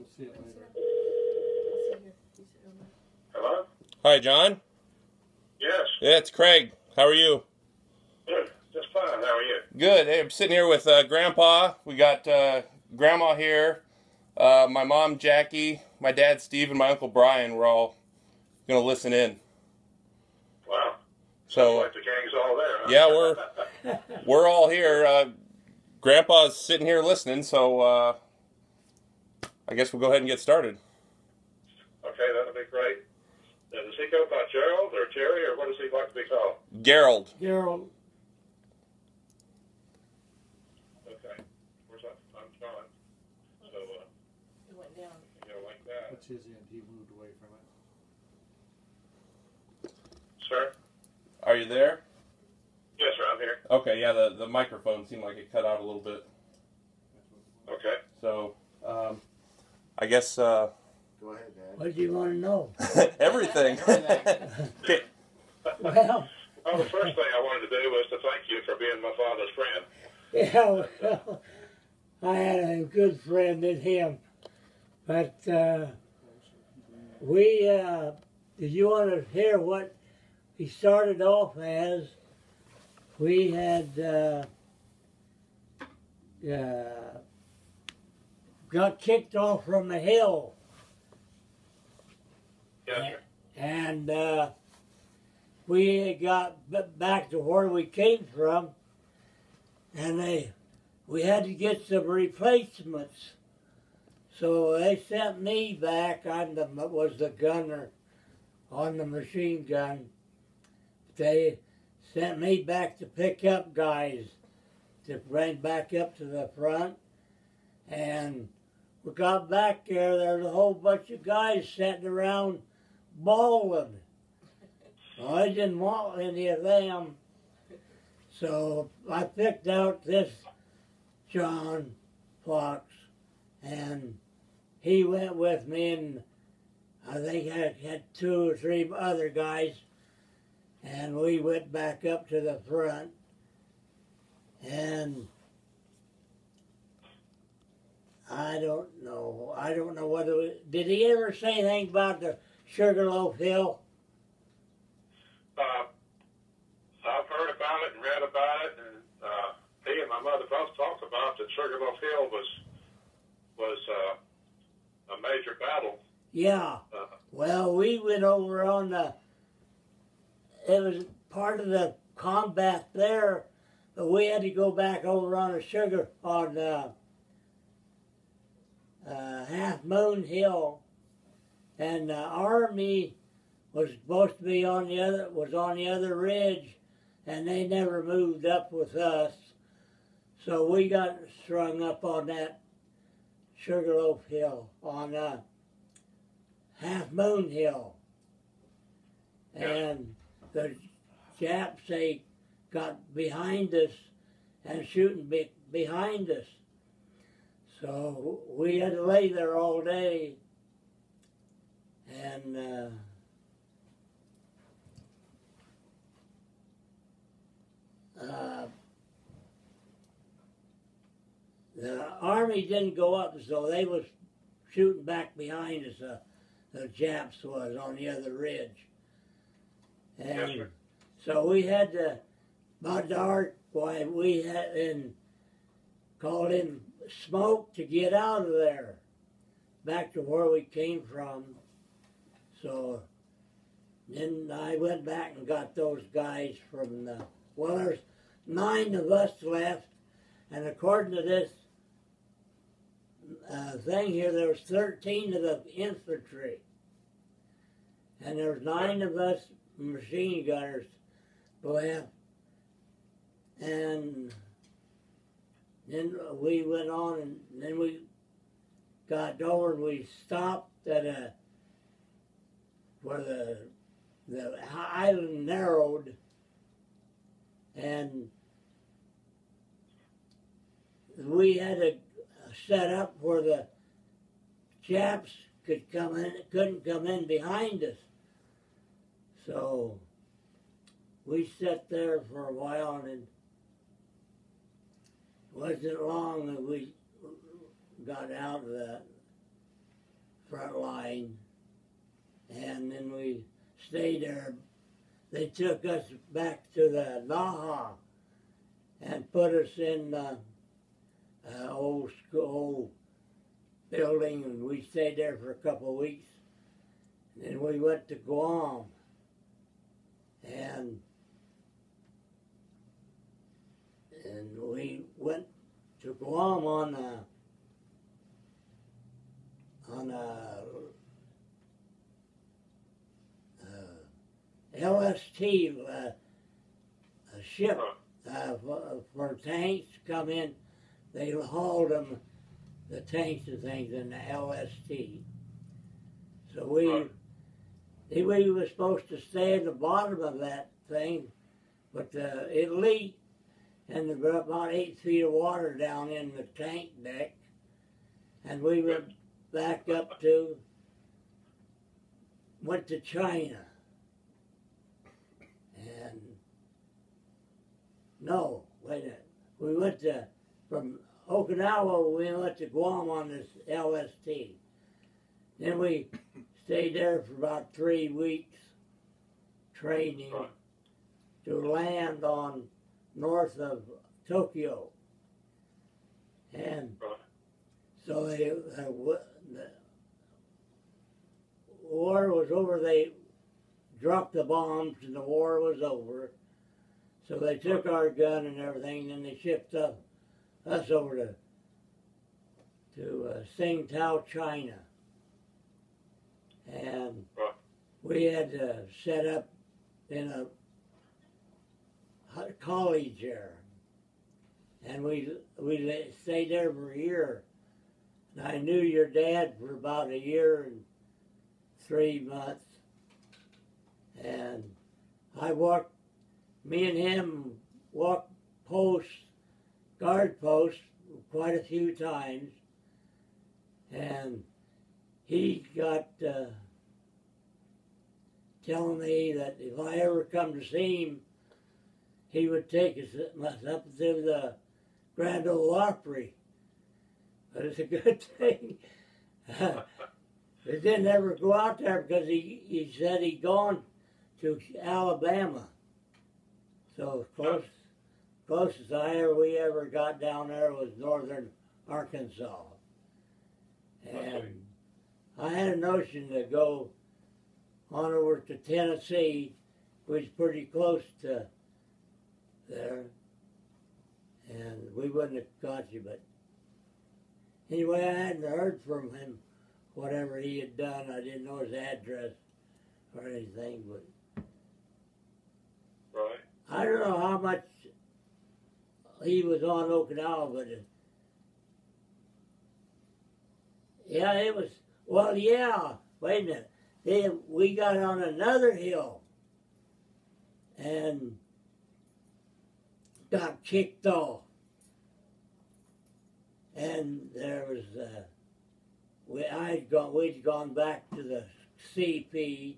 We'll see it later. Hello? Hi, John. Yes. Yeah, it's Craig. How are you? Good. Just fine. How are you? Good. Hey, I'm sitting here with Grandpa. We got Grandma here, my mom Jackie, my dad Steve, and my uncle Brian. We're all going to listen in. Wow. So, like the gang's all there, huh? Yeah, we're all here. Grandpa's sitting here listening, so I guess we'll go ahead and get started. Okay, that'll be great. Now, does he go by Gerald or Jerry, or what does he like to be called? Gerald. Gerald. Okay. Where's that? I'm John. So, It went down. you know, like that. That's his end. He moved away from it. Sir? Are you there? Yes, sir, I'm here. Okay, yeah, the microphone seemed like it cut out a little bit. Okay. So, I guess... Go ahead, Dad. What do you want to know? everything. Okay. Well, Well, the first thing I wanted to do was to thank you for being my father's friend. yeah, well, I had a good friend in him. But did you want to hear what he started off as? We had got kicked off from a hill. Yes, sir. And we got back to where we came from, and we had to get some replacements. So they sent me back. Was the gunner on the machine gun. They sent me back to pick up guys to bring back up to the front, and we got back there. There was a whole bunch of guys sitting around bawling. Well, I didn't want any of them, so I picked out this John Fox, and he went with me, and I think I had 2 or 3 other guys, and we went back up to the front, and I don't know whether, did he ever say anything about the Sugarloaf Hill? I've heard about it and read about it, and he and my mother both talked about that Sugarloaf Hill was a major battle. Yeah. Well, we went over on it was part of the combat there, but we had to go back over on Half Moon Hill, and the army was supposed to be on the other ridge, and they never moved up with us, so we got strung up on that Sugarloaf Hill, on Half Moon Hill, and the Japs, they got behind us and shooting behind us, so we had to lay there all day, and the army didn't go up, so they was shooting back behind us. The Japs was on the other ridge, and Yes, so we had to, by dark, we had called in smoke to get out of there, back to where we came from. So then I went back and got those guys from well, there's 9 of us left, and according to this thing here, there was 13 of the infantry, and there's 9 of us machine gunners left, and then we went on, and then we got over, and we stopped at where the island narrowed, and we had to set up where the Japs couldn't come in behind us. So we sat there for a while, and it wasn't long that we got out of that. front line, and then we stayed there. They took us back to the Naha and put us in the old school building, and we stayed there for a couple of weeks. And then we went to Guam, and we went to Guam on a LST, a ship for tanks to come in. They hauled them, the tanks and things, in the LST. So we were supposed to stay at the bottom of that thing, but it leaked, and there were about 8 feet of water down in the tank deck, and we went back up went to China. And no, wait a minute. We went from Okinawa, we went to Guam on this LST. Then we stayed there for about 3 weeks, training to land on north of Tokyo. And so the war was over. They dropped the bombs and the war was over. So they took our gun and everything, and they shipped us over to Tsingtao, China. And we had to set up in a college there. And we stayed there for a year. And I knew your dad for about a year and 3 months. And me and him walked guard posts quite a few times. And he got telling me that if I ever come to see him, he would take us up to the Grand Ole Opry. But it's a good thing. We didn't ever go out there because he said he'd gone to Alabama. So closest we ever got down there was northern Arkansas. And I had a notion to go on over to Tennessee, which is pretty close to there. And we wouldn't have caught you, but anyway, I hadn't heard from him, whatever he had done. I didn't know his address or anything, but I don't know how much he was on Okinawa, but yeah, it was, well, yeah, wait a minute. We got on another hill and got kicked off. And there was, we'd gone back to the CP,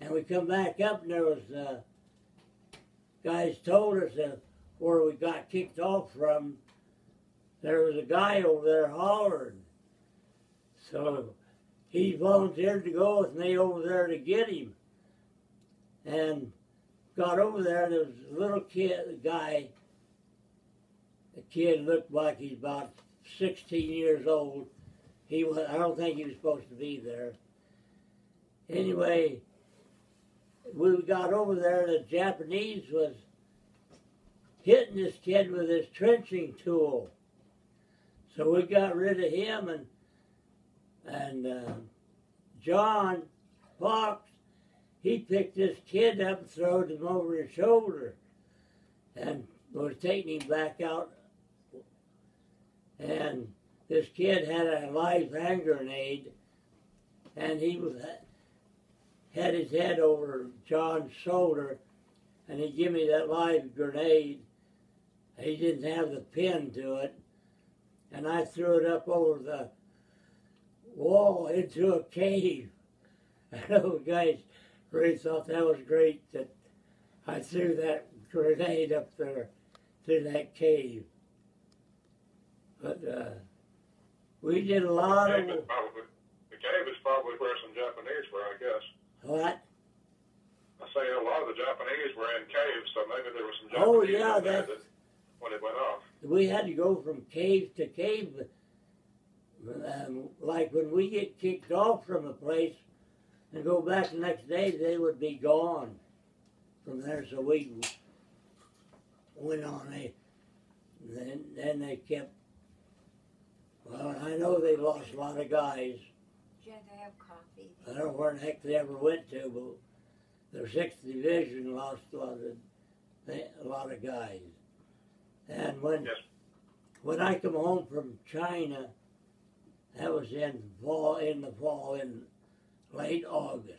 and we come back up, and there was, guys told us that where we got kicked off from, there was a guy over there hollering. So he volunteered to go with me over there to get him. And got over there was a little kid, the kid looked like he's about 16 years old. I don't think he was supposed to be there. Anyway, we got over there, the Japanese was hitting this kid with his trenching tool. So we got rid of him, and John Fox, he picked this kid up and threw him over his shoulder and was taking him back out. And this kid had a live hand grenade, and he had his head over John's shoulder, and he gave me that live grenade. He didn't have the pin to it, and I threw it up over the wall into a cave. And those guys really thought that was great that I threw that grenade up there through that cave. But we did a lot of... The cave probably where some Japanese were, I guess. What? I say a lot of the Japanese were in caves, so maybe there was some Oh, Japanese yeah, in there that's... when it went off. We had to go from cave to cave. Like when we get kicked off from a place and go back the next day, they would be gone from there. So we went on. Then they kept. Well, I know they lost a lot of guys. You had to have coffee. I don't know where the heck they ever went to, but the 6th Division lost a lot of guys. And when I come home from China, that was in the fall, in late August.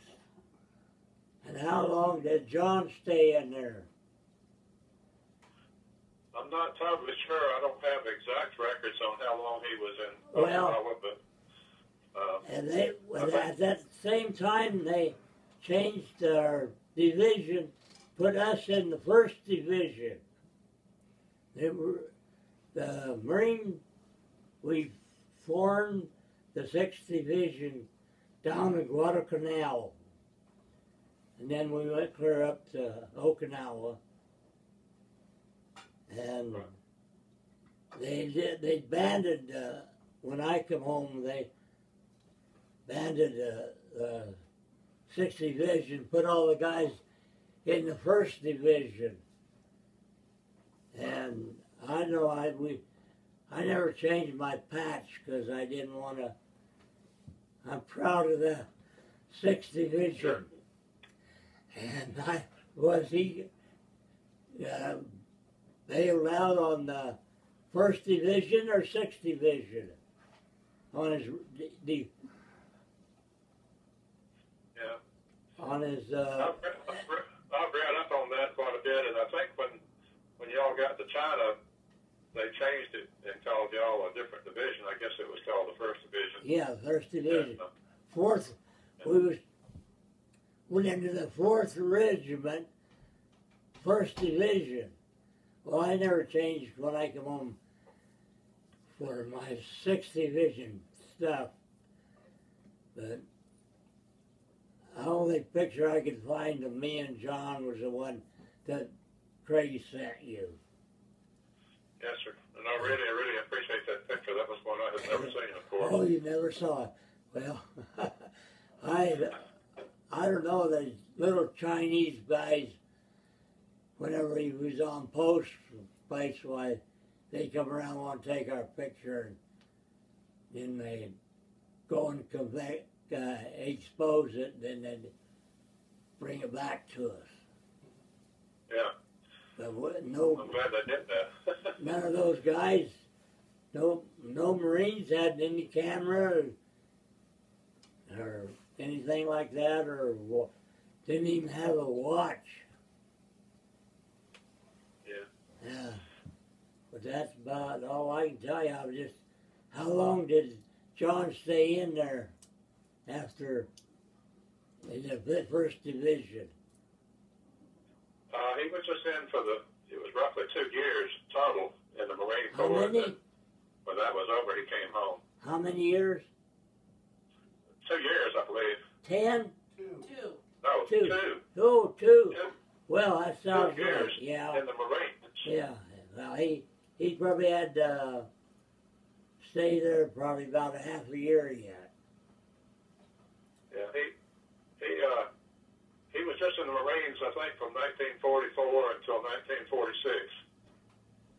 And how long did John stay in there? I'm not totally sure. I don't have exact records on how long he was in Okinawa, but and at that same time they changed our division, put us in the 1st Division. The Marine, we formed the 6th Division down in Guadalcanal. And then we went clear up to Okinawa. And they banded, when I come home, they banded the 6th Division, put all the guys in the 1st Division. And I know I never changed my patch because I didn't want to. I'm proud of the 6th Division. And bailed out on the 1st Division or 6th Division on his on his. I've read up on that quite a bit, and I think when y'all got to China, they changed it and called y'all a different division. I guess it was called the 1st Division. Yeah, 1st Division. 4th, we went into the 4th Regiment, 1st Division. Well, I never changed when I come home for my 6th Division stuff. But the only picture I could find of me and John was the one that Craig sent you. Yes, sir. And I really appreciate that picture. That was one I had never seen, of course. Oh, you never saw it. Well, I don't know, the little Chinese guys, whenever he was on post place, why they come around and want to take our picture, and then they go and expose it, and then they bring it back to us. Yeah. But I'm glad they did that. none of those guys, no Marines had any camera or anything like that, or didn't even have a watch. Yeah, but that's about all I can tell you. How long did John stay in there after in the 1st Division? He was just in it was roughly 2 years total in the Marine Corps. How many? When that was over, he came home. How many years? 2 years, I believe. 10? 2. No, 2. 2. Oh, 2. Well, that sounds 2 years right. Yeah. in the Marines. Yeah. Well, he probably had to stay there probably about a half a year yet. Yeah, he was just in the Marines, I think, from 1944 until 1946.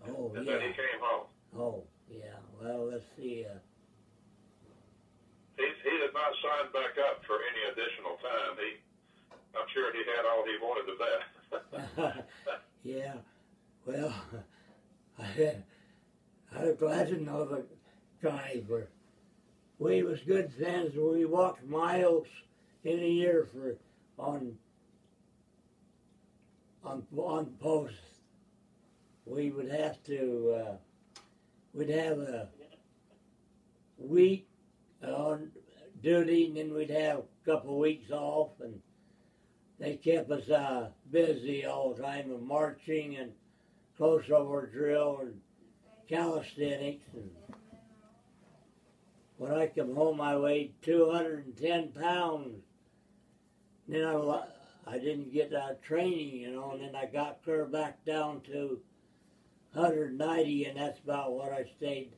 Oh, and yeah. then he came home. Oh, yeah. Well, let's see. He did not sign back up for any additional time. I'm sure he had all he wanted of that. Yeah. Well, I'm glad to know the guy. We was good friends. We walked miles in a year on post. We would have to. We'd have a week on duty, and then we'd have a couple of weeks off, and they kept us busy all the time, and marching and close over drill and calisthenics. And when I come home, I weighed 210 pounds. Then I didn't get training, you know, and then I got clear back down to 190, and that's about what I stayed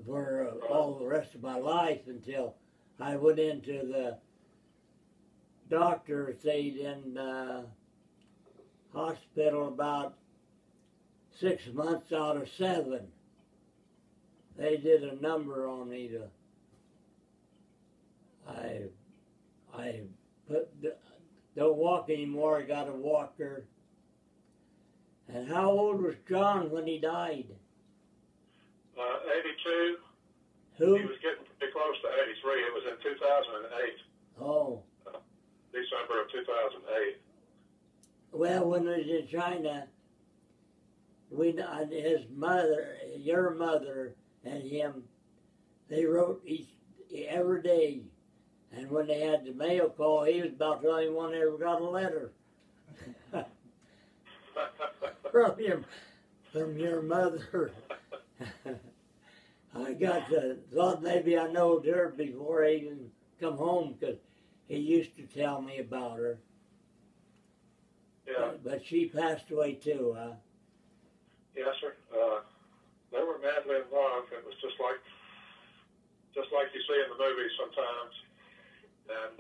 for all the rest of my life until I went into the doctor, stayed in hospital about 6 months out of 7. They did a number on me to, I don't walk anymore, I got a walker. And how old was John when he died? 82. Who? He was getting pretty close to 83. It was in 2008. Oh. December of 2008. Well, when we was in China, his mother, your mother, and him, they wrote every day. And when they had the mail call, he was about the only one that ever got a letter from your mother. I thought maybe I knowed her before I even come home, because he used to tell me about her. Yeah. But she passed away too, huh? Yes, sir. They were madly in love. It was just like you see in the movies sometimes. And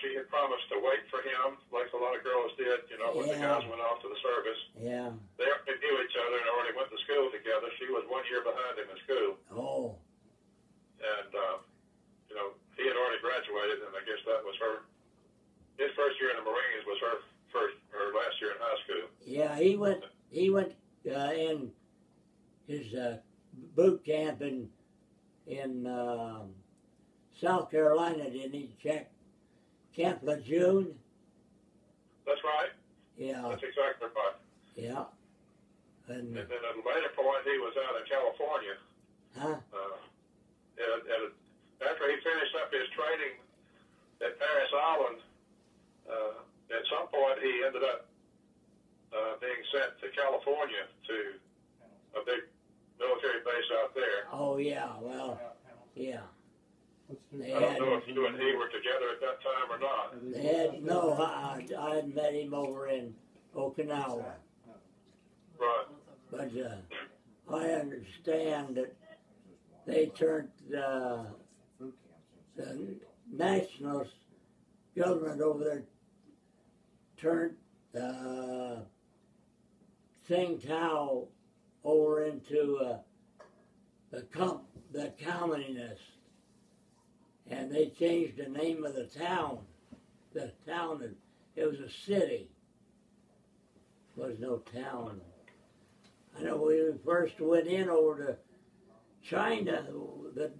she had promised to wait for him, like a lot of girls did. You know, when the guys went off to the service. Yeah. They already knew each other and already went to school together. She was 1 year behind him in school. Oh. And he had already graduated, and I guess that was his first year in the Marines was her last year in high school. Yeah, he went in his boot camp in South Carolina, didn't he? Camp Lejeune. That's right. Yeah. That's exactly right. Yeah. And then at a later point, he was out in California. Huh? After he finished up his training at Paris Island, at some point he ended up being sent to California to a big military base out there. Oh yeah, well, yeah. I don't know if you and he were together at that time or not. I had met him over in Okinawa. Right. But I understand that they turned the nationalist government over there turned Tsingtao over into the communists, and they changed the name of the town. The town, it was a city. It was no town. I know when we first went in over to China, the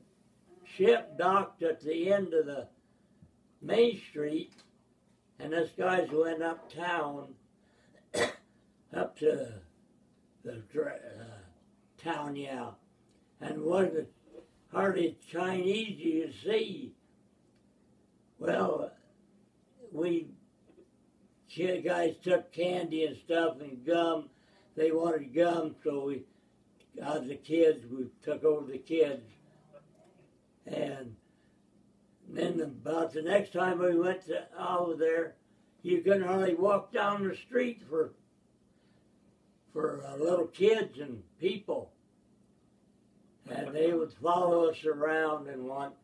ship docked at the end of the main street, and us guys went uptown, up to the town, yeah, and wasn't hardly Chinese you could see. Well, guys took candy and stuff and gum. They wanted gum, so we took over the kids. And then about the next time we went over there, you couldn't hardly walk down the street for little kids and people. And they would follow us around and want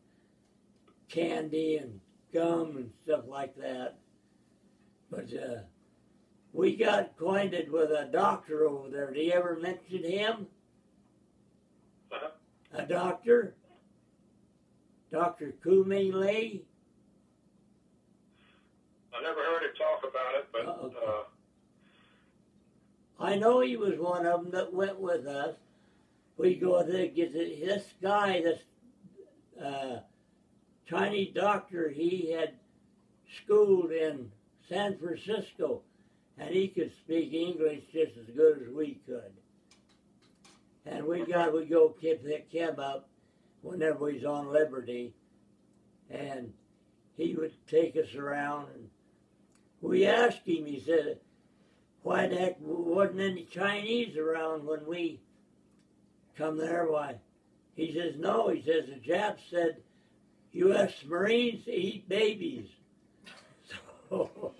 candy and gum and stuff like that. But we got acquainted with a doctor over there. Did you ever mention him? Uh-huh. A doctor? Dr. Kumei Lee? I never heard him talk about it, but okay. I know he was one of them that went with us. We go there, get this guy, this Chinese doctor, he had schooled in San Francisco, and he could speak English just as good as we could. And we go pick him up whenever we was on liberty, and he would take us around, and we asked him, he said, why the heck wasn't any Chinese around when we come there? Why? He says, no. He says, the Japs said, U.S. Marines eat babies. So,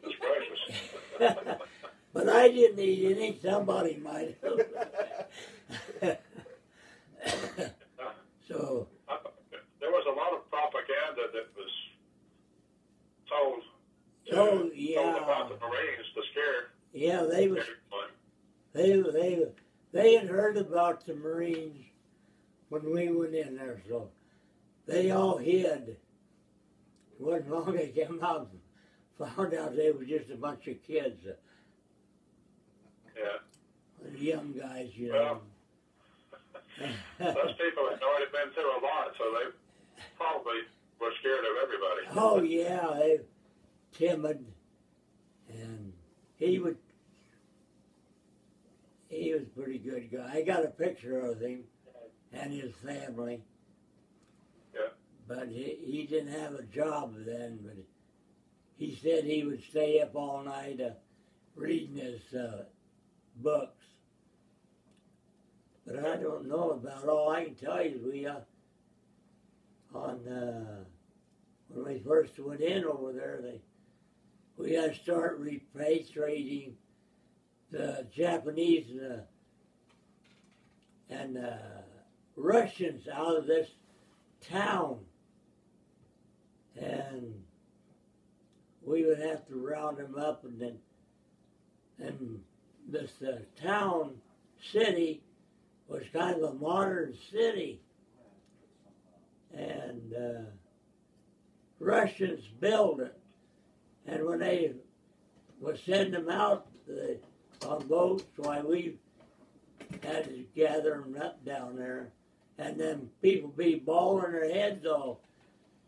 That's precious. but I didn't eat any. Somebody might have. So there was a lot of propaganda that was told about the Marines to scare everyone. They had heard about the Marines when we went in there, so they all hid. It wasn't long they came out and found out they were just a bunch of kids. Young guys, you know. Those people had already been through a lot, so they probably were scared of everybody. Oh yeah, they timid, and he was a pretty good guy. I got a picture of him and his family. Yeah. But he didn't have a job then, but he said he would stay up all night reading his books. But I don't know about all I can tell you is we, when we first went in over there, we had to start repatriating the Japanese and Russians out of this town. And we would have to round them up, and this town, city, was kind of a modern city. And Russians built it. And when they would send them out on boats, why we had to gather them up down there. And then people be bawling their heads off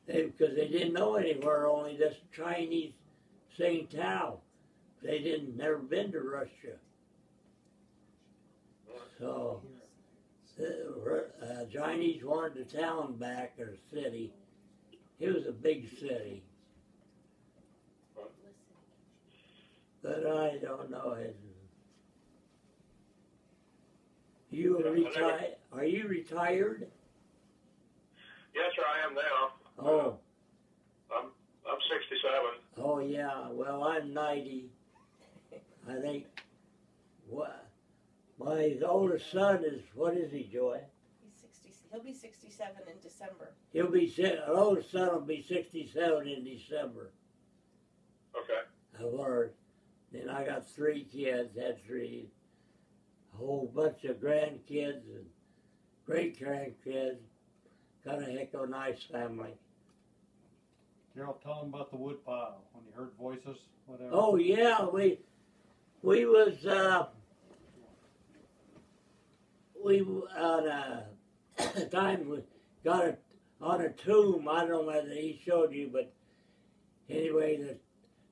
because they didn't know anywhere, only this Chinese Tsingtao. They didn't never been to Russia. So the Chinese wanted the town back, or city. It was a big city. But I don't know. Are you retired? Yes, sir, I am now. Oh. I'm 67. Oh yeah. Well, I'm 90. I think. What? My oldest son is, what is he, Joy? He'll be 67 in December. Our oldest son will be 67 in December. Okay. Of ours. Then I got 3 kids, had 3. A whole bunch of grandkids and great-grandkids. Got a heck of a nice family. Gerald, tell them about the wood pile, when you heard voices, whatever. Oh yeah, we was, at the time we got it on a tomb. I don't know whether he showed you, but anyway,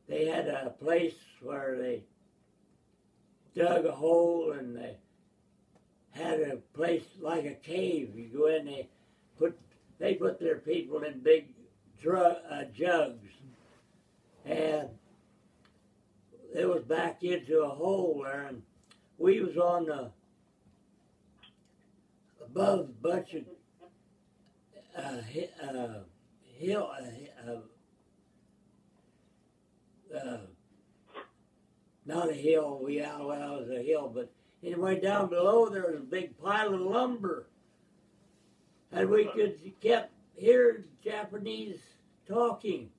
they had a place where they dug a hole and they had a place like a cave. You go in, they put their people in big jugs, and it was back into a hole there, and we was on the above a bunch of hill, not a hill, well, it was a hill, but anyway, down below there was a big pile of lumber. And we kept hearing Japanese talking.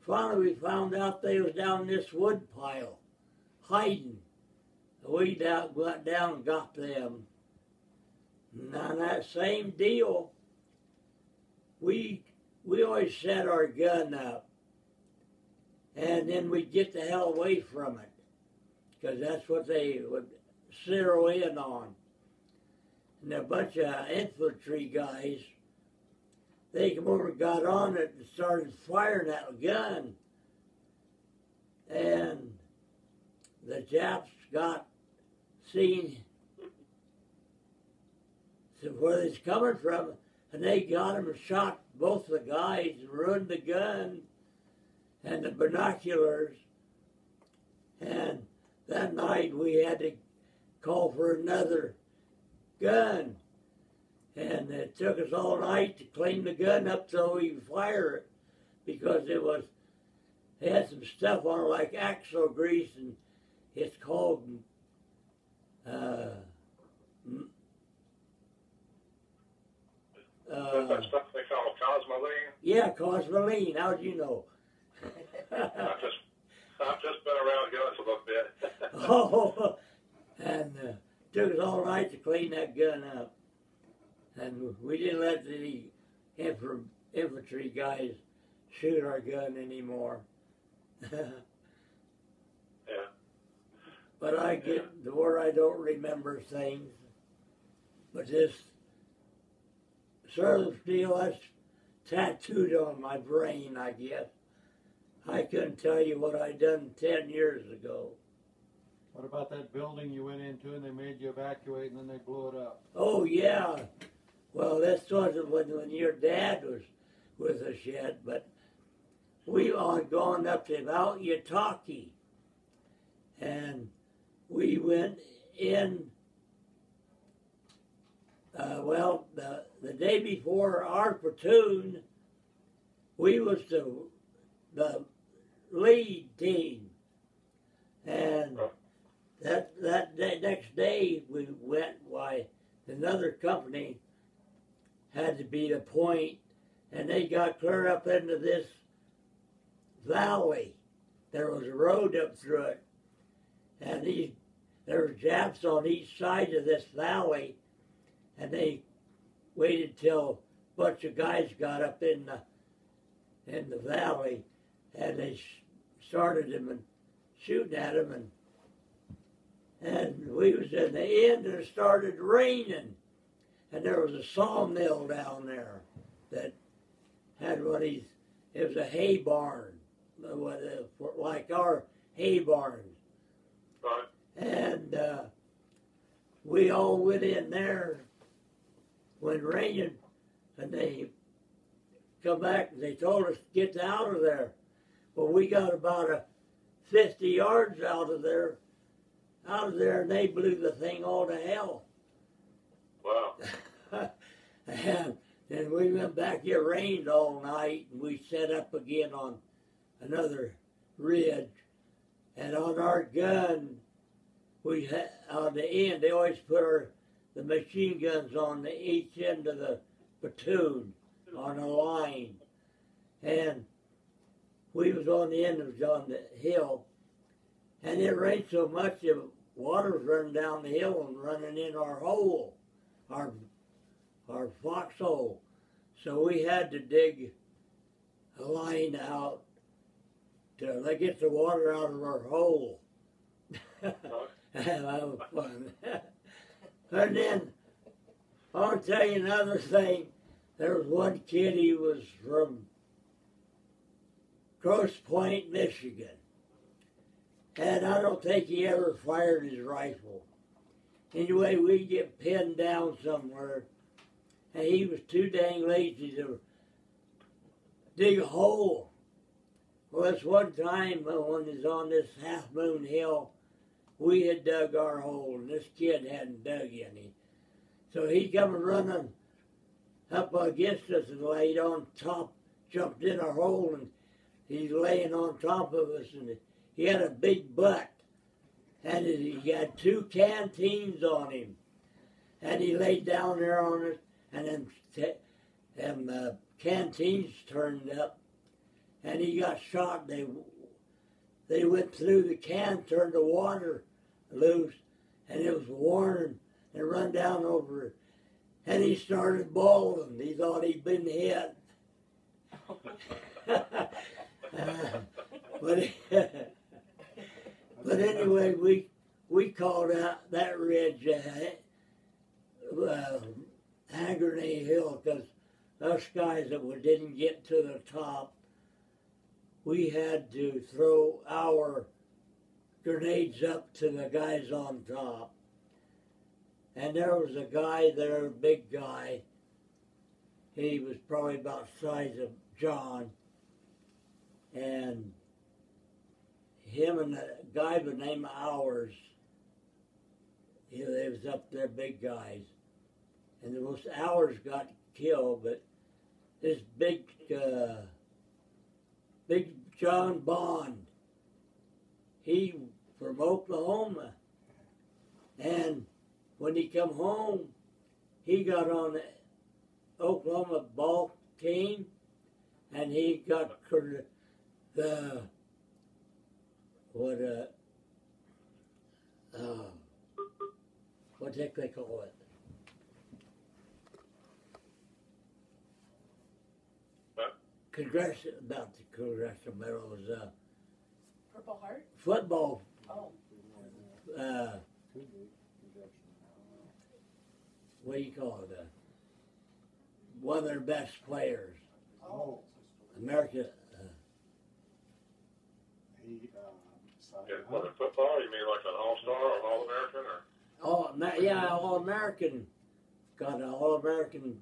Finally, we found out they was down this wood pile, hiding. We went down and got them. Now that same deal, we always set our gun up, and then we'd get the hell away from it, because that's what they would zero in on. And a bunch of infantry guys, they come over and got on it and started firing that gun. And the Japs got seen where it's coming from, and they got him and shot both the guys and ruined the gun and the binoculars. And that night we had to call for another gun. And it took us all night to clean the gun up so we could fire it, because it had some stuff on it like axle grease, and it's called that stuff they call cosmoline. yeah, cosmoline. How'd you know? I've just been around guns a little bit. Oh, and took us all night to clean that gun up. And we didn't let the infantry guys shoot our gun anymore. Yeah. But I get to where I don't remember things. But this service deal, that's tattooed on my brain, I guess. I couldn't tell you what I'd done 10 years ago. What about that building you went into and they made you evacuate and then they blew it up? Oh, yeah. Well, this wasn't when your dad was with us yet, but we all gone up to Mount Yataki. And we went in, the day before our platoon, we was the lead team. And that next day we went, another company had to be the point, and they got clear up into this valley. There was a road up through it, and there were Japs on each side of this valley, and they waited till a bunch of guys got up in the valley, and they started them and shooting at them, and we was in the end, and it started raining. And there was a sawmill down there that had it was a hay barn, like our hay barns. Right. And we all went in there when raining, and they come back and they told us to get out of there. Well, we got about 50 yards out of there, and they blew the thing all to hell. Wow. And then we went back. It rained all night, and we set up again on another ridge. And on our gun, we had, on the end, they always put the machine guns on each end of the platoon on a line. And we was on the end of on the hill, and it rained so much the water was running down the hill and running in our hole. Our foxhole. So we had to dig a line out to get the water out of our hole. That was fun. And then, I'll tell you another thing. There was one kid, he was from Grosse Pointe, Michigan. And I don't think he ever fired his rifle. Anyway, we get pinned down somewhere, and he was too dang lazy to dig a hole. Well, this one time when he was on this Half Moon Hill, we had dug our hole, and this kid hadn't dug any. So he come running up against us and laid on top, jumped in our hole, and he's laying on top of us, and he had a big butt. And he had 2 canteens on him. And he laid down there on it, and them canteens turned up, and he got shot. They went through the can, turned the water loose, and it was warm, and run down over it. And he started bawling. He thought he'd been hit. But anyway, we called out that ridge Haggerty Hill, because us guys that didn't get to the top, we had to throw our grenades up to the guys on top. And there was a guy there, a big guy. He was probably about the size of John. And him and a guy by the name of Hours, they was up there, big guys. And the most Hours got killed, but this big John Bond, he from Oklahoma. And when he come home, he got on the Oklahoma ball team, and he got the what the heck they call it? Congressional, not the Congressional Medal, it was Purple Heart? football. Oh. What do you call it? One of their best players. Oh. America. Yeah, what, in football? You mean like an All-Star or an All-American? Or? Yeah, All-American. Got an All-American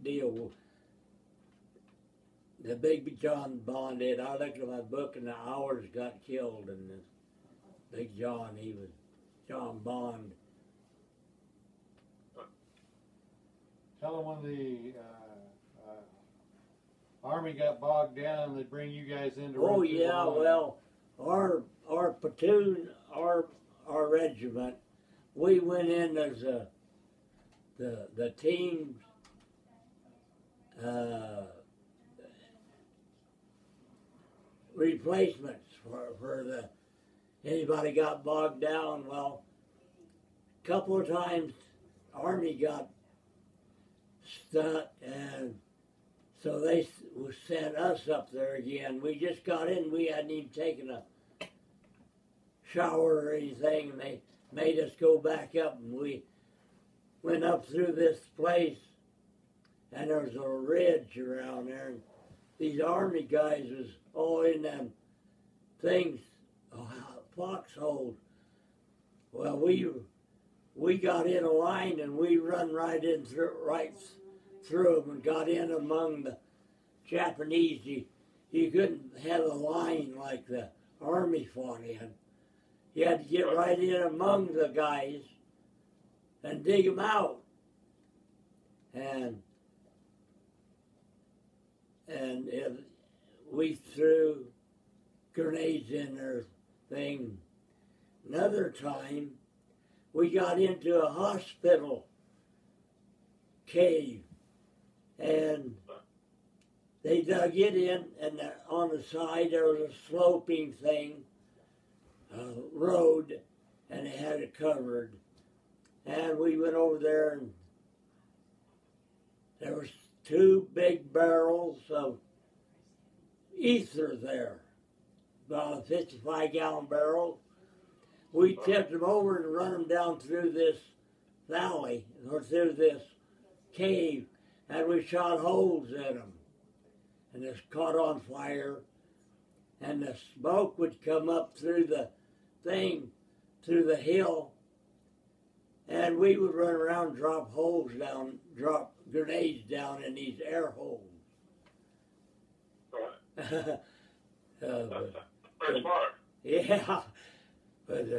deal. The big John Bond did. I looked at my book, and the Hours got killed, and the big John, he was John Bond. Tell them when the Army got bogged down, they bring you guys in to Oh run through the yeah, line. well, our platoon, our regiment, we went in as the team's replacements for the anybody got bogged down. Well, a couple of times Army got stuck, and so they sent us up there again. We just got in, we hadn't even taken a shower or anything, and they made us go back up, and we went up through this place, and there was a ridge around there, and these Army guys was all in them things, foxholes. Well, we got in a line, and we run right through them and got in among the Japanese. You couldn't have a line like the Army fought in. You had to get right in among the guys and dig them out. And we threw grenades in their thing. Another time, we got into a hospital cave, and they dug it in, and on the side there was a sloping thing, road, and they had it covered. And we went over there, and there was 2 big barrels of ether there, about a 55-gallon barrel. We tipped them over and run them down through this valley, or through this cave, and we shot holes in them. And this caught on fire, and the smoke would come up through the thing, through the hill, and we would run around, drop grenades down in these air holes. Pretty smart. Yeah, but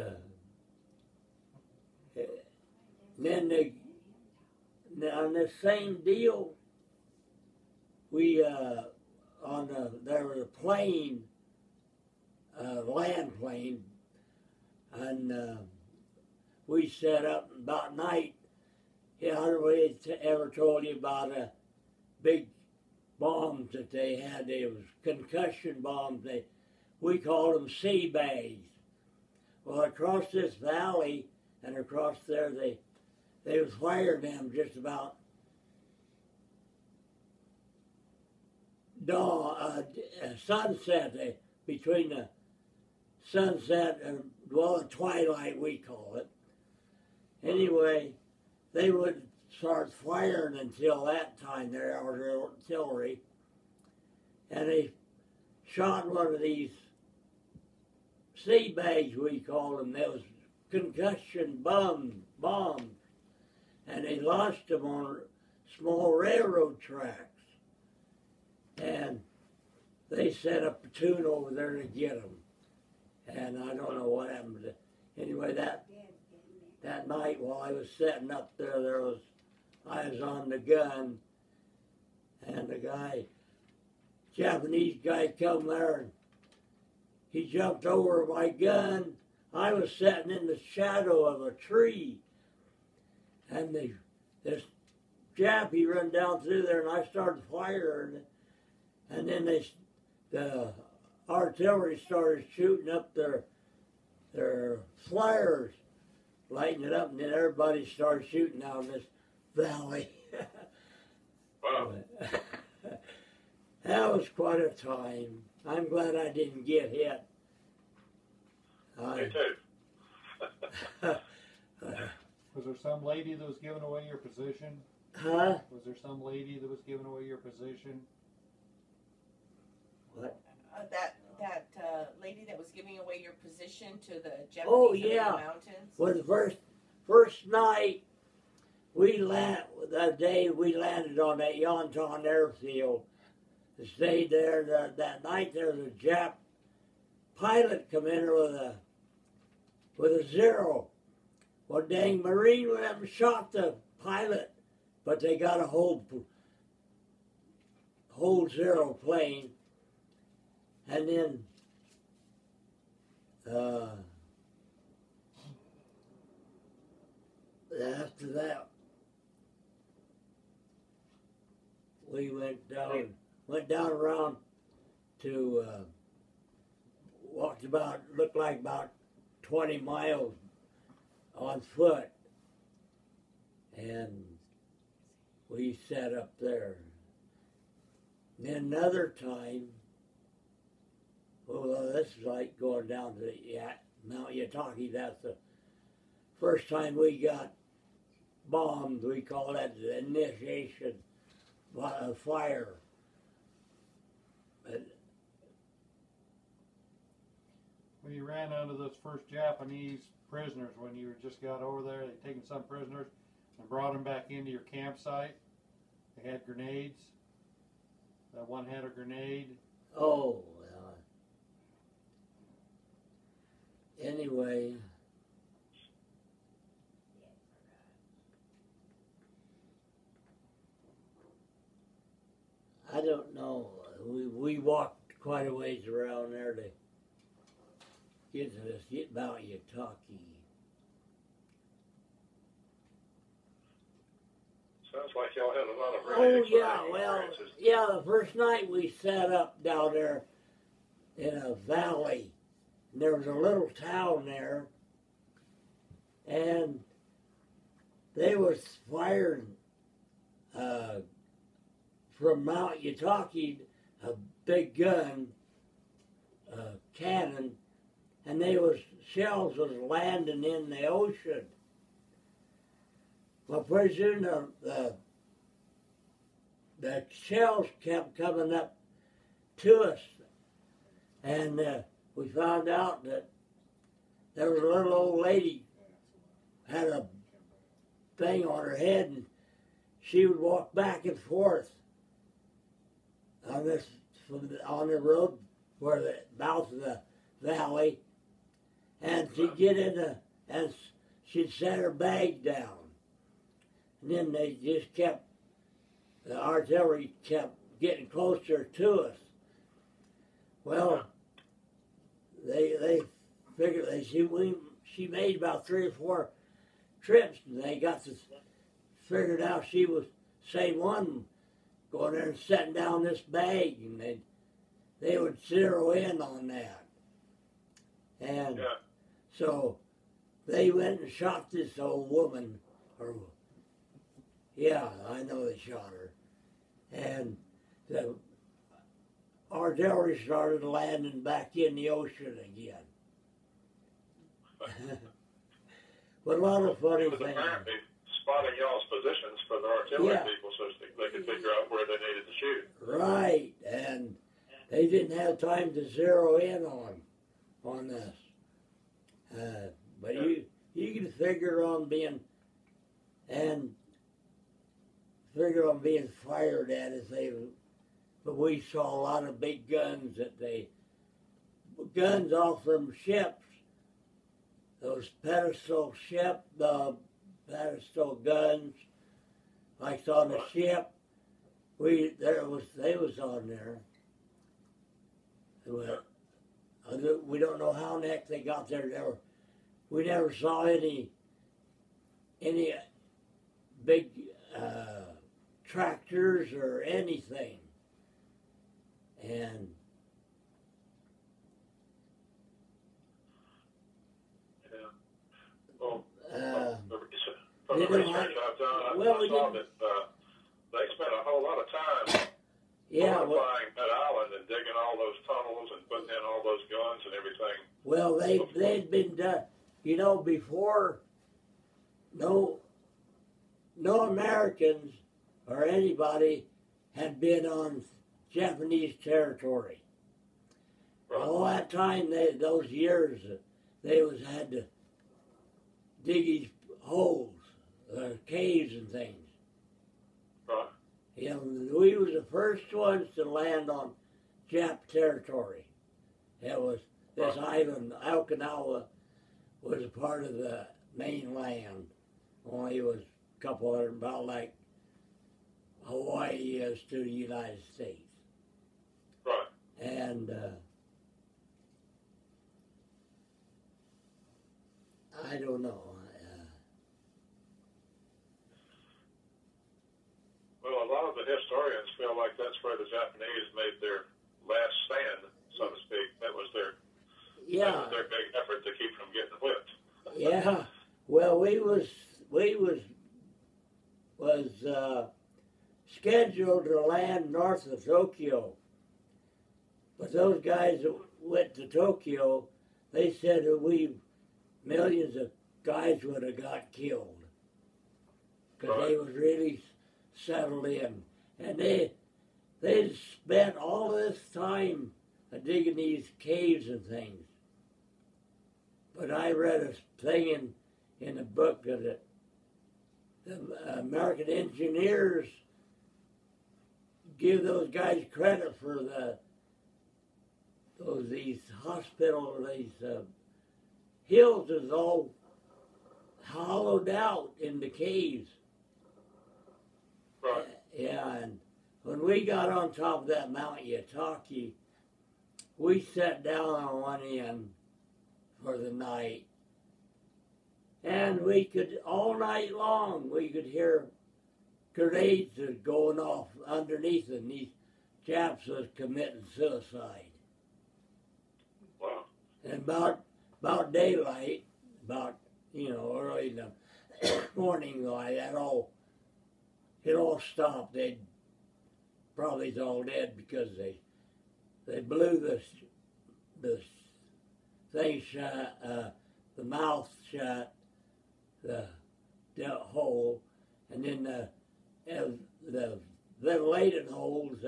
then on the same deal, we there was a plane, land plane, and we set up about night. Yeah, I don't know if I ever told you about big bombs that they had. They was concussion bombs. We called them sea bags. Well, across this valley and across there, they was firing them just about sunset, between the sunset and, well, the twilight, we call it. Anyway, they would start firing until that time, their artillery, and they shot one of these sea bags, we call them. They was concussion bombs, and they launched them on small railroad tracks. And they sent a platoon over there to get them. and I don't know what happened. Anyway, that night while I was sitting up there, I was on the gun, and the Japanese guy come there, and he jumped over my gun. I was sitting in the shadow of a tree, and this Jap, he run down through there, and I started firing, and then the artillery started shooting up their flares, lighting it up, and then everybody started shooting down this valley. Wow. That was quite a time. I'm glad I didn't get hit. Me too. Was there some lady that was giving away your position? Huh? Was there some lady that was giving away your position? What? That lady that was giving away your position to the Japanese Oh, up in yeah. the mountains? Well, the first night that day we landed on that Yonton airfield. Stayed there. That night there was a Jap pilot come in with a zero. Well, dang, Marine went up and shot the pilot, but they got a whole zero plane, and then after that we went down around to looked like about 20 miles on foot, and we sat up there. And then another time, well, this is like going down to Mount Yataki. That's the first time we got bombed. We call that the initiation of fire. But When you ran onto those first Japanese prisoners, when you just got over there, they taken some prisoners and brought them back into your campsite. They had grenades. That one had a grenade. oh, anyway, I don't know. We walked quite a ways around there to get Mount Yataki. Sounds like y'all had a lot of Oh really yeah, exciting well, experiences. yeah. The first night we sat up down there in a valley. And there was a little town there, and they was firing from Mount Yataki a big gun, cannon, and shells was landing in the ocean. Well, pretty soon the shells kept coming up to us, and we found out that there was a little old lady had a thing on her head, and she would walk back and forth on the road where the mouth of the valley, and she'd get in and she'd set her bag down. And then the artillery kept getting closer to us. Well, they figured she made about 3 or 4 trips, and they figured out she was same one going there and setting down this bag, and they would zero in on that. And so they went and shot this old woman, yeah, I know they shot her. And the artillery started landing back in the ocean again. But a lot of funny It was things. apparently spotting y'all's positions for the artillery people so they could figure out where they needed to shoot. Right, and they didn't have time to zero in on this. But you can figure on being fired at but we saw a lot of big guns that they guns off from ships. Those pedestal guns, like on the ship. They was on there. We don't know how the heck they got there. We never saw any big tractors or anything. And Well, the you know, research I've done, well, I saw that they spent a whole lot of time fortifying that island and digging all those tunnels and putting in all those guns and everything. well, they'd been done, you know, before. No Americans or anybody had been on Japanese territory. Right. All that time, those years, they had to dig these holes, caves and things. Right. You know, we was the first ones to land on Jap territory. It was this island, Okinawa, was a part of the mainland. Only it was a couple of, about like Hawaii is to the United States. Right. And I don't know. Well, a lot of the historians feel like that's where the Japanese made their last stand, so to speak. That was their big effort to keep from getting whipped. Yeah. Well, we was scheduled to land north of Tokyo, but those guys that went to Tokyo, they said that millions of guys would have got killed because they was really settled in, and they spent all this time digging these caves and things. But I read a thing in a book that the American engineers give those guys credit for these hospitals, these hills is all hollowed out in the caves. Right. Yeah, and when we got on top of that Mount Yataki, we sat down on one end for the night. And we could, all night long, we could hear grenades going off underneath, and these Japs was committing suicide. Wow. And about daylight, early in the morning, like it all stopped. They'd probably all dead because they blew the thing shut, the mouth shut, the hole, and then the ventilated holes,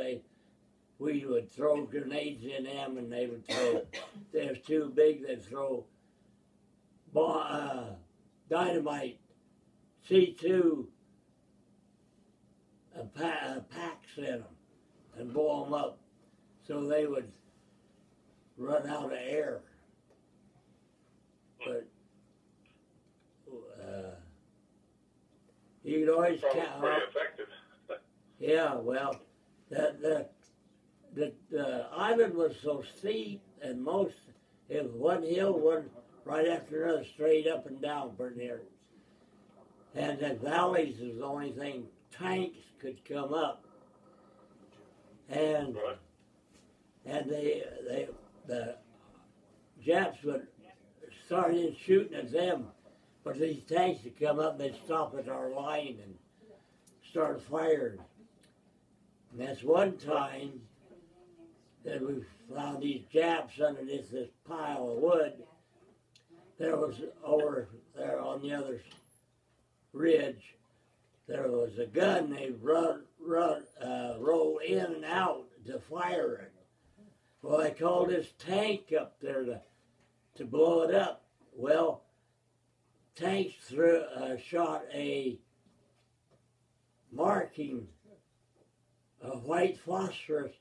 we would throw grenades in them, and they would throw, if they was too big, they'd throw dynamite, C2 packs in them and blow them up so they would run out of air. But you could always Probably count. pretty effective. Yeah, well, the island was so steep, and it was one hill, one right after another, straight up and down pretty near. And the valleys was the only thing tanks could come up. And the Japs would start in shooting at them, but these tanks would come up and they'd stop at our line and start firing. And that's one time that we found these Japs underneath this pile of wood. There was over there on the other ridge, there was a gun they roll in and out to fire it. Well, they called this tank up there to blow it up. Well, tanks shot a marking, a white phosphorus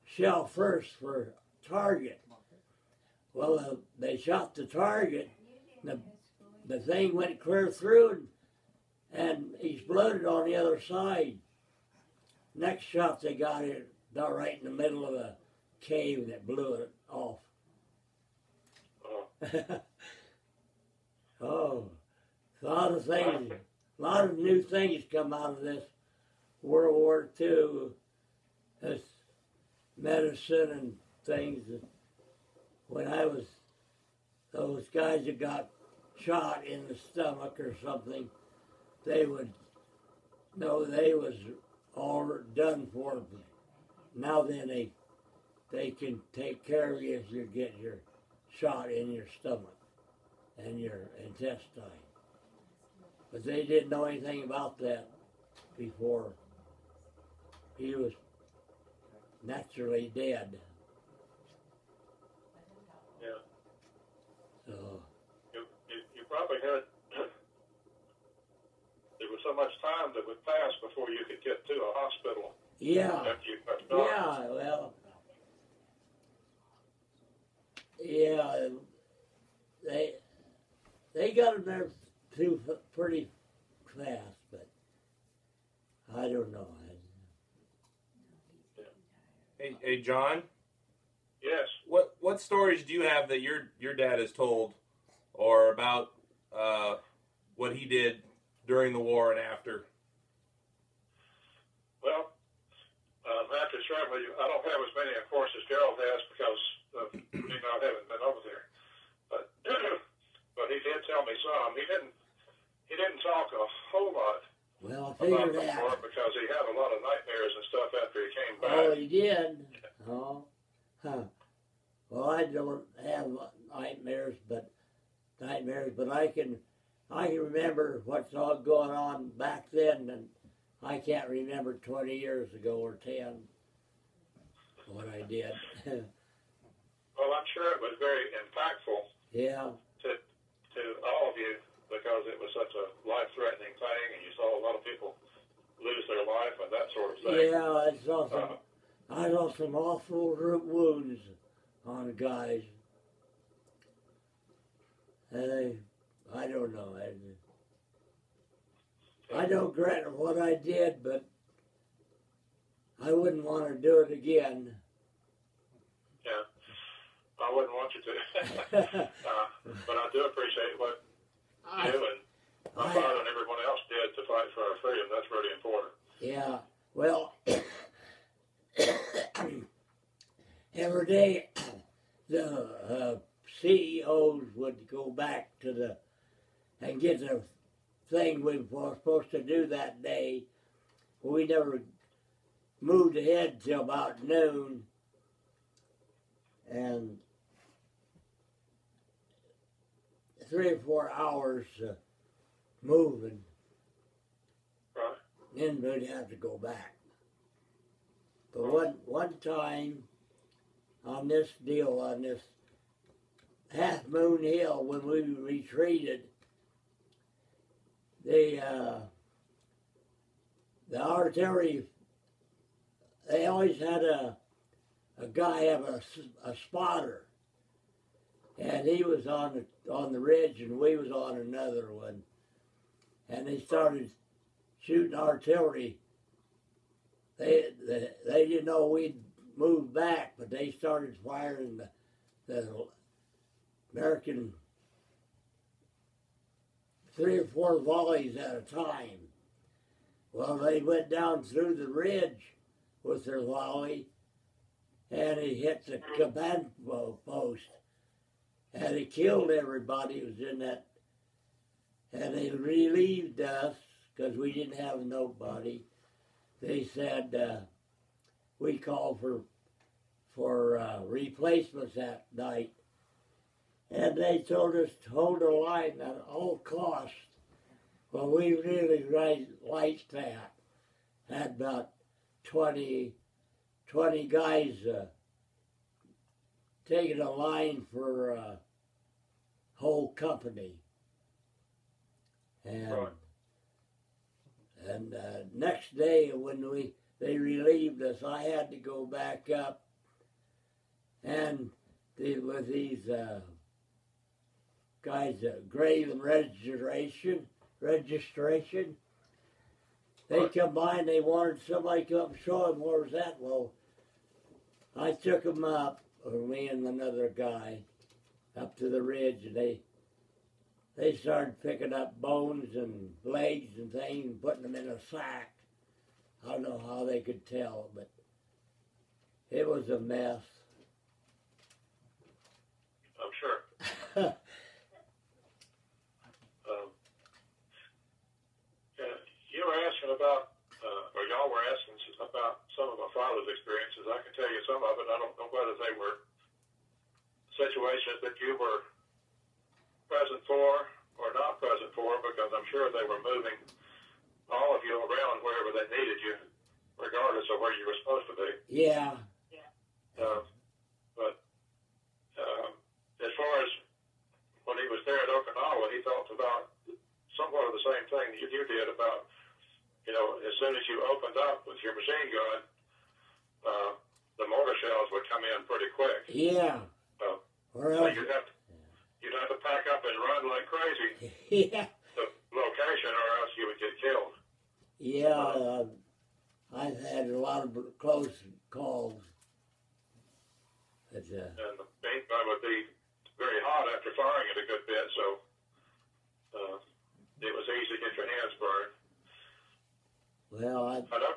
shell first for target. Well, they shot the target. The thing went clear through and exploded on the other side. Next shot they got it right in the middle of a cave that blew it off. Oh, a lot of things, a lot of new things come out of this World War II, this medicine and things. When I was, those guys that got shot in the stomach or something, they would know they was all done for. Now then they can take care of you if you get your shot in your stomach and your intestine. But they didn't know anything about that before he was naturally dead. Yeah. So You probably had, there was so much time that would pass before you could get to a hospital. yeah, After you got started. yeah, well, yeah, they got him there too pretty fast, but I don't know. Hey, John. Yes. What stories do you have that your dad has told, or about what he did during the war and after? Well, I have to share with you. I don't have as many, of course, as Gerald has because I haven't been over there. But but he did tell me some. He didn't talk a whole lot Well, I about figured the war that. because he had a lot of nightmares and stuff after he came back. Oh, he did? Oh, huh. Well, I don't have nightmares, but I can remember what's all going on back then, and I can't remember 20 years ago or 10 what I did. Well, I'm sure it was very impactful Yeah, to all of you because it was such a life-threatening thing, and you saw a lot of people lose their life and that sort of thing. yeah, I saw some awful wounds on guys. And I don't know. I don't regret what I did, but I wouldn't want to do it again. Yeah, I wouldn't want you to. But I do appreciate what you and my father and everyone else did to fight for our freedom. That's really important. Yeah, well, every day the CEOs would go back to and get the thing we were supposed to do that day. We never moved ahead till about noon, and 3 or 4 hours moving. Right. Then we'd have to go back. But one time on this deal, on this Half Moon Hill, when we retreated, the artillery, they always had a guy have a spotter, and he was on the ridge and we was on another one, and they started shooting artillery. They didn't know we'd moved back, but they started firing the American 3 or 4 volleys at a time. Well, they went down through the ridge with their volley, and he hit the command post, and he killed everybody who was in that. And they relieved us because we didn't have nobody. They said we called for replacements that night, and they told us to hold the line at all costs. Well, we really liked that. Had about 20 guys taking a line for whole company. And Right. and next day when they relieved us, I had to go back up, and with these guys, grave and registration. They come by and they wanted somebody to come up and show them where was that. Well, I took them up, or me and another guy, up to the ridge, and they started picking up bones and legs and things and putting them in a sack. I don't know how they could tell, but it was a mess. I'm sure. You were asking about, or y'all were asking about some of my father's experiences. I can tell you some of it. I don't know whether they were situations that you were present for or not present for, because I'm sure they were moving all of you around wherever they needed you, regardless of where you were supposed to be. Yeah. But as far as when he was there at Okinawa, he talked about somewhat of the same thing that you did about, you know, as soon as you opened up with your machine gun, the mortar shells would come in pretty quick. Yeah. So you'd have to pack up and run like crazy. Yeah. The location, or else you would get killed. Yeah. I've had a lot of close calls. But, and the paint gun would be very hot after firing it a good bit, so it was easy to get your hands burned. Well, I know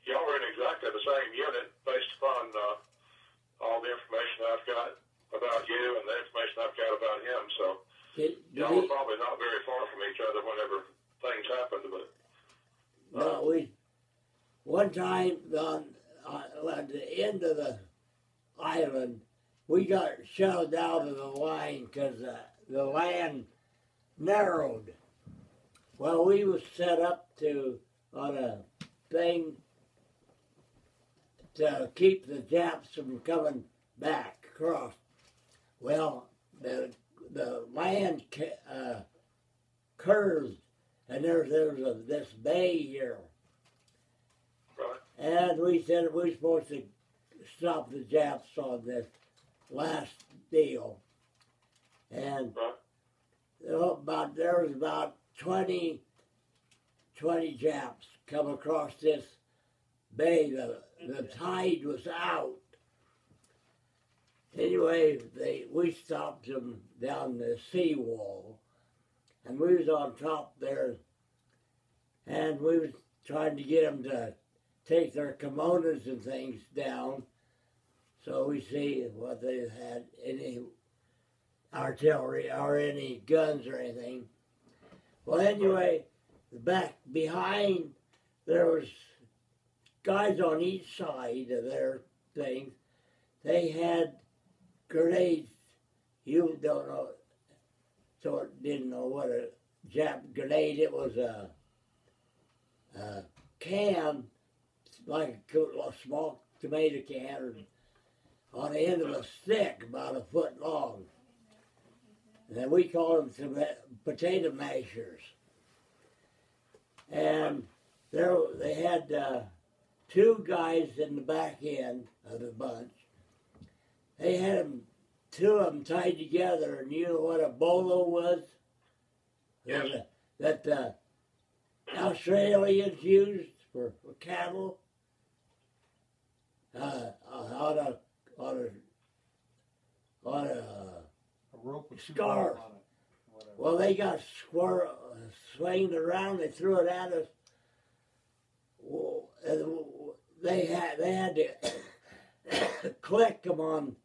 y'all were in exactly the same unit based upon all the information I've got about you and the information I've got about him, so y'all were probably not very far from each other whenever things happened, but no, one time at the end of the island, we got shoved out of the line because the land narrowed. Well, we was set up on a thing to keep the Japs from coming back across. Well, the land curved, and there was this bay here. And we said we were supposed to stop the Japs on this last deal. And there was about 20 Japs come across this bay. The tide was out. Anyway, we stopped them down the seawall, and we was on top there, and we was trying to get them to take their kimonos and things down, so we see what they had, any artillery or any guns or anything. Well, anyway, back behind, there was guys on each side of their things. They had grenades. You don't know, so didn't know what a Jap grenade. It was a can, like a small tomato can, on the end of a stick about a foot long. And then we call them potato mashers. And they had two guys in the back end of the bunch. They had two of them tied together, and you know what a bolo was? Yes. That the Australians used for cattle. On a rope with scarf. on it. Whatever. Well, they got swinged around. They threw it at us. Well, they had to click them on.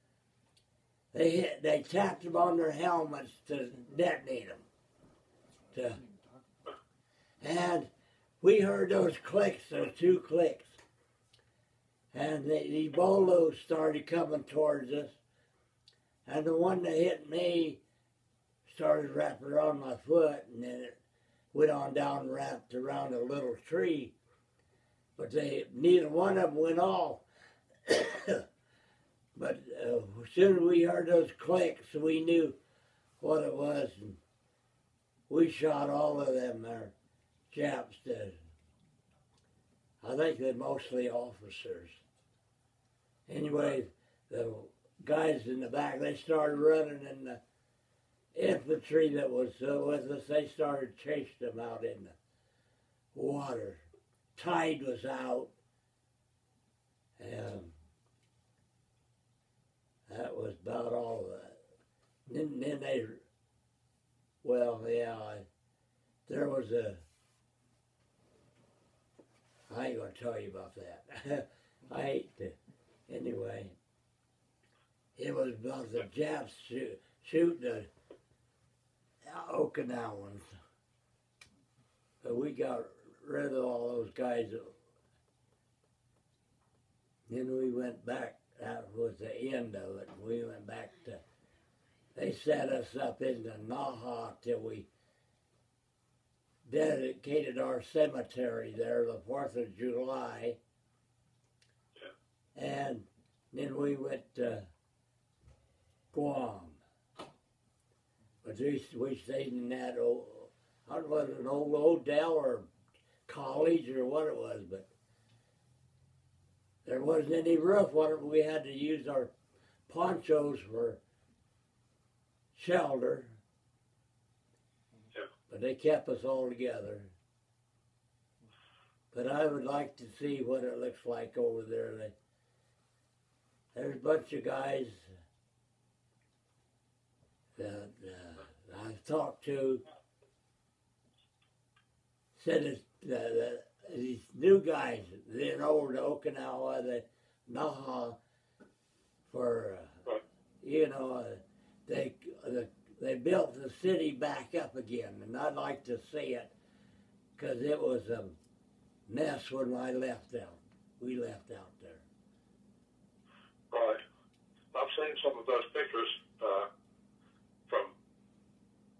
They tapped them on their helmets to detonate them. And we heard those clicks, those two clicks. And the Ebola started coming towards us. And the one that hit me started wrapping around my foot, and then it went on down and wrapped around a little tree. But neither one of them went off. But as soon as we heard those clicks, we knew what it was. And we shot all of them there, Japs did. I think they're mostly officers. Anyway, guys in the back, they started running, and the infantry that was with us, they started chasing them out in the water. Tide was out, and that was about all of that. Then they, well, yeah, there was a, I ain't gonna tell you about that. I hate to, anyway. It was about the Japs shooting the Okinawans. But we got rid of all those guys. Then we went back, that was the end of it. We went back to, they set us up in the Naha till we dedicated our cemetery there, the 4th of July. And then we went to Guam. But we stayed in that old, I don't know if it was an old Odell or college or what it was, but there wasn't any roof on it. We had to use our ponchos for shelter. But they kept us all together. But I would like to see what it looks like over there. There's a bunch of guys that I've talked to, said that these new guys, they're over to Okinawa, the Naha, for, you know, they built the city back up again, and I'd like to see it, because it was a mess when I left out. We left out there. Right. I've seen some of those pictures from,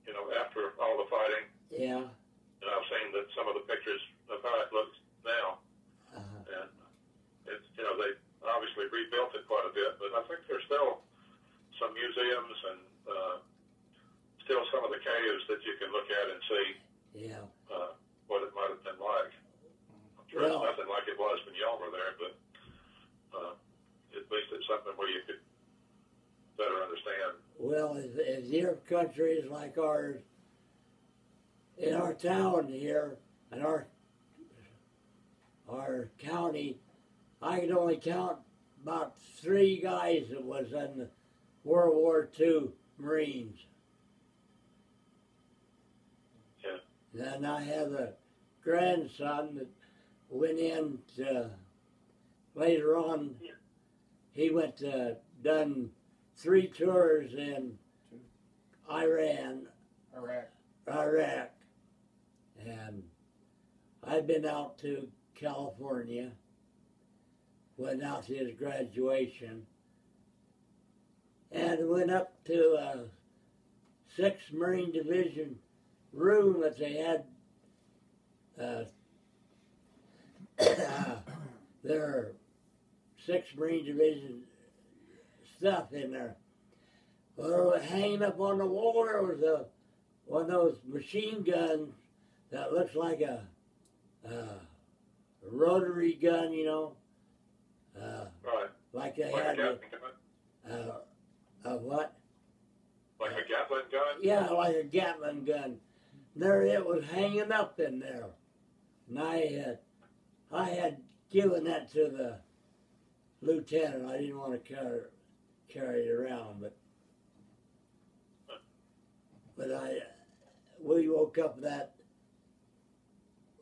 you know, after all the fighting. Yeah. And I've seen that some of the pictures of how it looks now. And it's, you know, they obviously rebuilt it quite a bit, but I think there's still some museums and still some of the caves that you can look at and see what it might have been like. I'm sure it's nothing like it was when y'all were there, but at least it's something where you could better understand. Well, as your country is like ours, in our town here, in our county, I could only count about 3 guys that was in the World War II Marines. Yeah. And I have a grandson that went in to, later on, he went to, done 3 tours in Iraq. And I've been out to California, went out to his graduation, and went up to 6th Marine Division room that they had their 6th Marine Division stuff in there. Well, hanging up on the wall there was one of those machine guns that looks like a rotary gun, you know. Right. Like they like had a what? Like a Gatling gun? Yeah, like a Gatling gun. There it was hanging up in there. And I had given that to the lieutenant. I didn't want to carry it around, but we woke up that,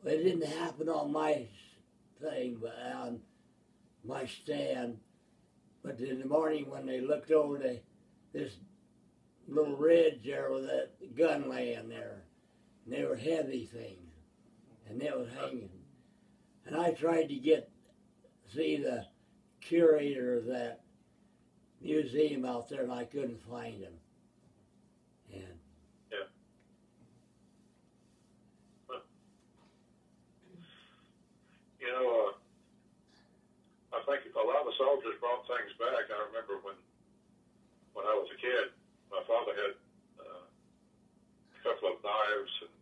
it didn't happen on my thing, but on my stand. But in the morning when they looked over this little ridge there with that gun laying there, and they were heavy things, and it was hanging. And I tried to see the curator of that museum out there, and I couldn't find him. And you know, I think a lot of the soldiers brought things back. I remember when I was a kid, my father had a couple of knives and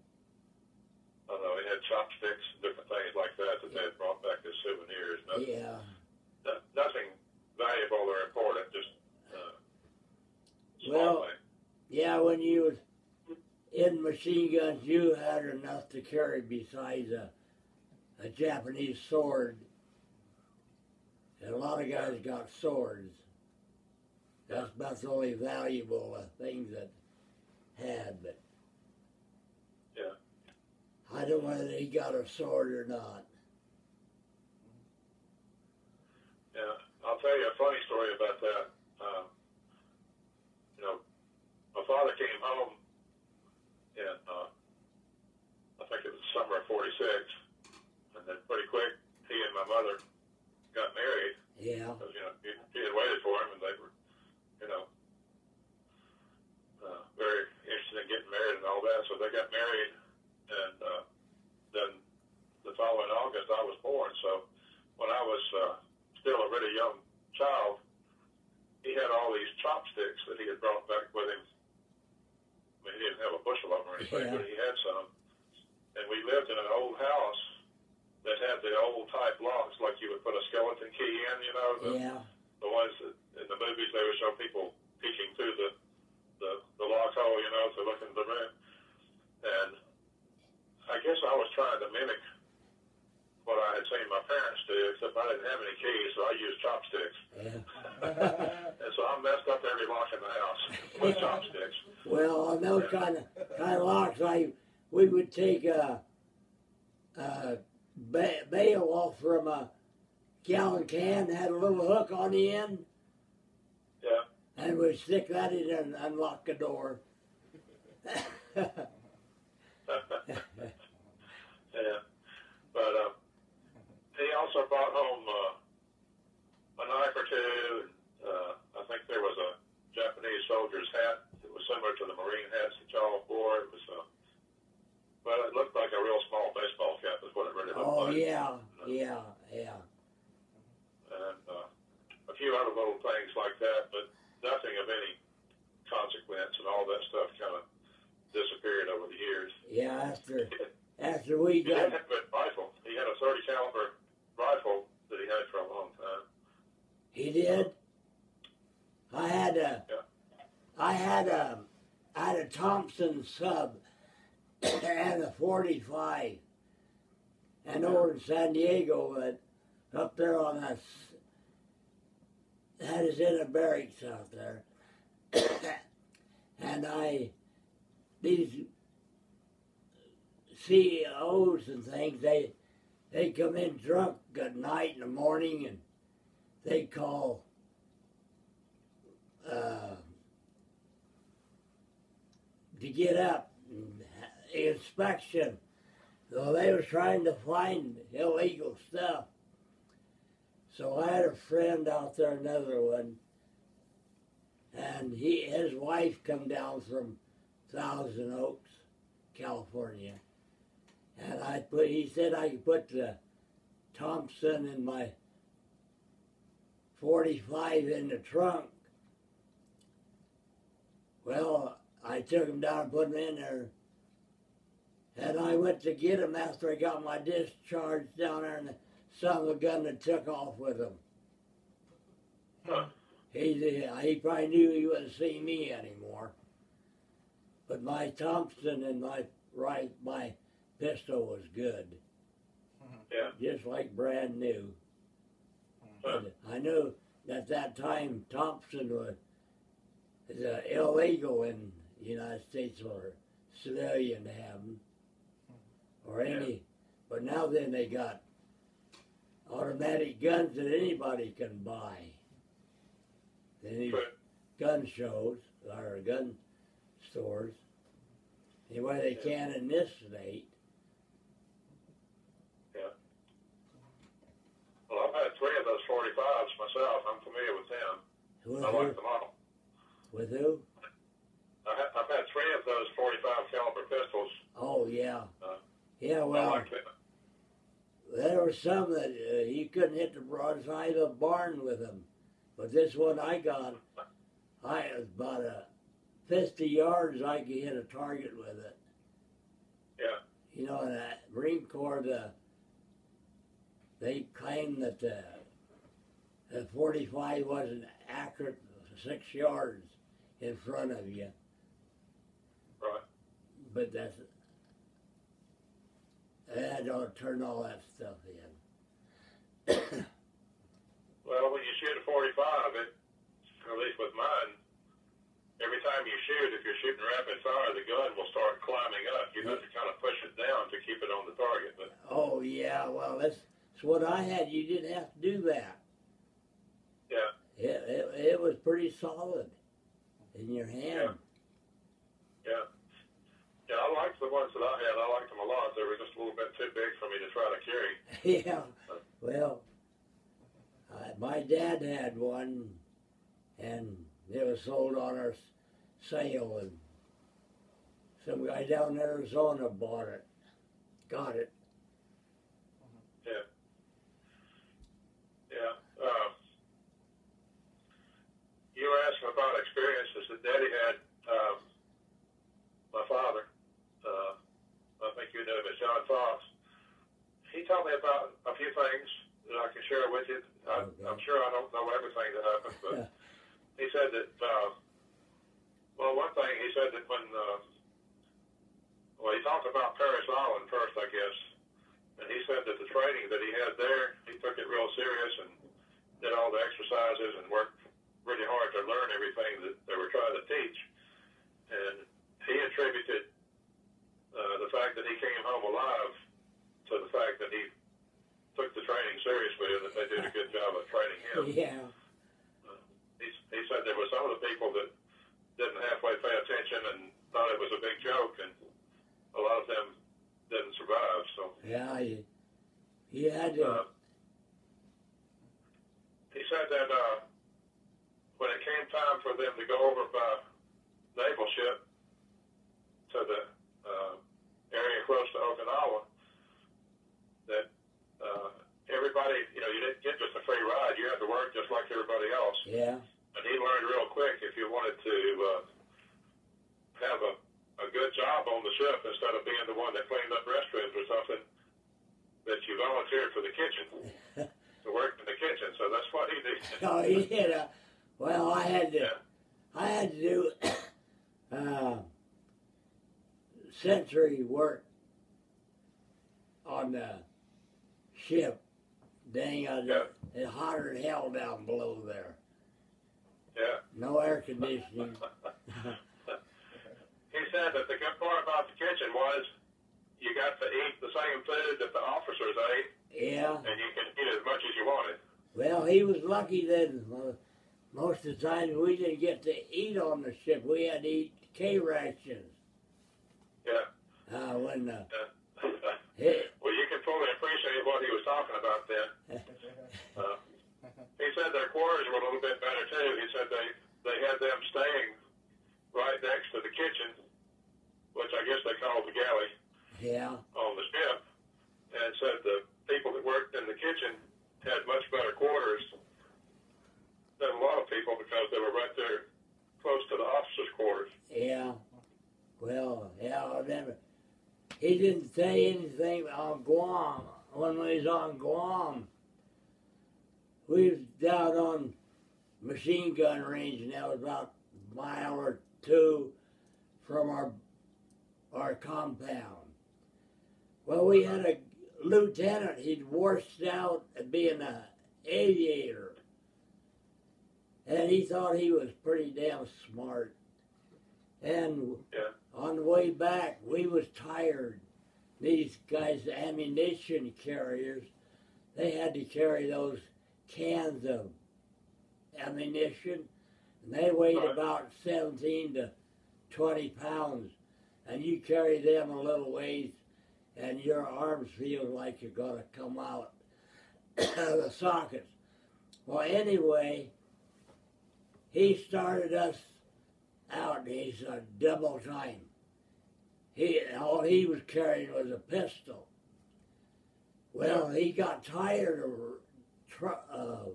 I don't know, he had chopsticks and different things like that they had brought back as souvenirs. Nothing valuable or important, just machine guns you had are enough to carry besides a Japanese sword. And a lot of guys got swords. That's about the only valuable things that had, but Yeah. I don't know whether he got a sword or not. Yeah. I'll tell you a funny story about that. You know, my father came home in, I think it was the summer of '46, and then pretty quick, he and my mother got married. Yeah. Because, you know, he had waited for him, and they were, you know, very interested in getting married and all that. So they got married, and then the following August I was born. So when I was still a really young child, he had all these chopsticks that he had brought back with him. I mean, he didn't have a bushel of them or anything, but he had some. And we lived in an old house that had the old type locks, like you would put a skeleton key in, you know, the ones that in the movies they would show people peeking through the lock hole, you know, to look into the room. And I guess I was trying to mimic what I had seen my parents do, except I didn't have any keys, so I used chopsticks. And so I messed up every lock in the house with chopsticks. Well, on those kind of locks, we would take a bail off from a gallon can, had a little hook on the end. Yeah. And we'd stick that in and unlock the door. Yeah. But he also brought home a knife or two. I think there was a Japanese soldier's hat. It was similar to the Marine hats that y'all wore. It was, well, it looked like a real small baseball cap is what it really looked like. Yeah. And a few other little things like that, but nothing of any consequence, and all that stuff kind of disappeared over the years. Yeah, after we He had got... a good rifle. He had a 30 caliber rifle that he had for a long time. He did? I had a Thompson sub and a 45, and over in San Diego, up there on that is in a barracks out there. And these CEOs and things, they come in drunk at night in the morning, and they call to get up, inspection. So they were trying to find illegal stuff. So I had a friend out there, another one, and his wife come down from Thousand Oaks, California, and he said I could put the Thompson in my 45 in the trunk. Well, I took him down and put him in there, and I went to get him after I got my discharge down there, and the son of a gun that took off with him. Huh. He probably knew he wouldn't see me anymore. But my Thompson and my pistol was good. Yeah. Just like brand new. Huh. I knew at that time Thompson was illegal in the United States for a civilian to have them. Or any, but now then they got automatic guns that anybody can buy. Then these gun shows or gun stores. Anyway, they can in this state. Yeah. Well, I've had 3 of those 45s myself. I'm familiar with them. I like them all. With who? I've had 3 of those 45 caliber pistols. Oh, yeah. Yeah, I well, like them. there were some that you couldn't hit the broadside of a barn with them. But this one I got, I was about 50 yards I could hit a target with it. Yeah. You know, in the Marine Corps, they claimed that the 45 wasn't accurate 6 yards in front of you. Right. but I don't turn all that stuff in. Well, when you shoot a 45, at least with mine, every time you shoot, if you're shooting rapid fire, the gun will start climbing up. You have to kind of push it down to keep it on the target. But Oh yeah, well that's what I had. You didn't have to do that. yeah, It was pretty solid in your hand. yeah. Yeah, I liked the ones that I had. I liked them a lot. They were just a little bit too big for me to try to carry. Yeah, well, my dad had one, and it was sold on our sale, and some guy down in Arizona bought it, got it. Yeah. Yeah. You were asking about experiences that Daddy had. My father, I think you know him as John Fox. He told me about a few things that I can share with you. I'm sure I don't know everything that happened, but he said that, well, one thing, he said that when, well, he talked about Paris Island first, I guess, and he said that the training that he had there, he took it real serious and did all the exercises and worked really hard to learn everything that they were trying to teach. And he attributed the fact that he came home alive to the fact that he took the training seriously and that they did a good job of training him. Yeah. He said there were some of the people that didn't halfway pay attention and thought it was a big joke, and a lot of them didn't survive. So Yeah, he had to. He said that when it came time for them to go over by naval ship to the area close to Okinawa, that everybody, you didn't get just a free ride. You had to work just like everybody else. Yeah. And he learned real quick if you wanted to have a good job on the ship instead of being the one that cleaned up restrooms or something, that you volunteered for the kitchen, to work in the kitchen. So that's what he did. Oh yeah. Well, I had to do sentry work on the ship. Dang, it's hotter than hell down below there. Yeah. No air conditioning. He said that the good part about the kitchen was you got to eat the same food that the officers ate, Yeah. and you could eat as much as you wanted. Well, he was lucky then. Most of the time we didn't get to eat on the ship. We had to eat K rations. Yeah. When Well, you can fully appreciate what he was talking about then. He said their quarters were a little bit better too. He said they had them staying right next to the kitchen, which I guess they called the galley, yeah. on the ship, and said the people that worked in the kitchen had much better quarters than a lot of people because they were right there close to the officers' quarters. Yeah. Well, yeah, I remember. He didn't say anything on Guam. When we was on Guam, we was down on machine gun range, and that was about a mile or two from our compound. Well, we had a lieutenant. He'd washed out at being an aviator, and he thought he was pretty damn smart. And on the way back, we was tired. These guys, ammunition carriers, they had to carry those cans of ammunition, and they weighed about 17 to 20 pounds, and you carry them a little ways, and your arms feel like you're going to come out of the sockets. Well, anyway, he started us out, and he's a double time. All he was carrying was a pistol. Well, he got tired of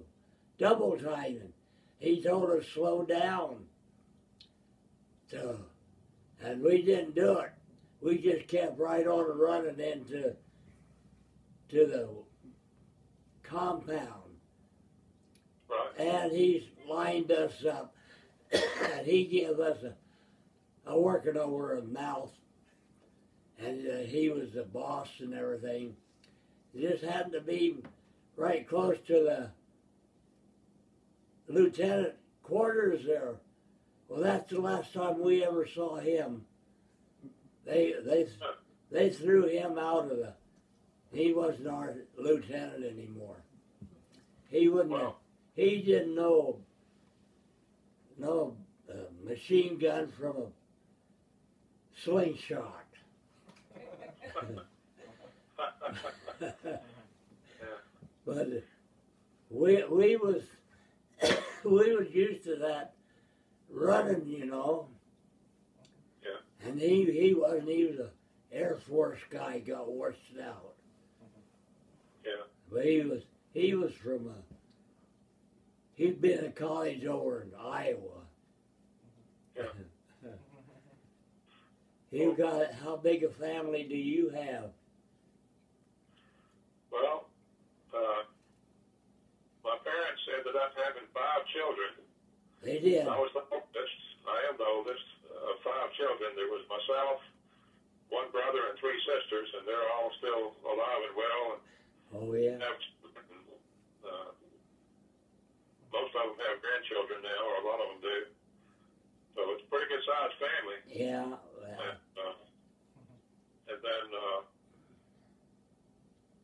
double timing. He told us slow down. And we didn't do it. We just kept right on running into the compound. Right. And he lined us up, and he gave us a working over a mouth and he was the boss and everything. He just happened to be right close to the lieutenant quarters there. Well, that's the last time we ever saw him. They threw him out of the. He wasn't our lieutenant anymore. He wouldn't. Wow. He didn't know machine gun from a slingshot. But we was we was used to that running, you know. Yeah. And he wasn't. He was a Air Force guy. Got washed out. Yeah. But he was from a. He'd been in college over in Iowa. Yeah. You got, how big a family do you have? Well, my parents ended up having 5 children. They did. I was the oldest. I am the oldest of 5 children. There was myself, 1 brother, and 3 sisters, and they're all still alive and well. And Oh yeah. Most of them have grandchildren now, or a lot of them do. So it's a pretty good sized family. Yeah. Well, And then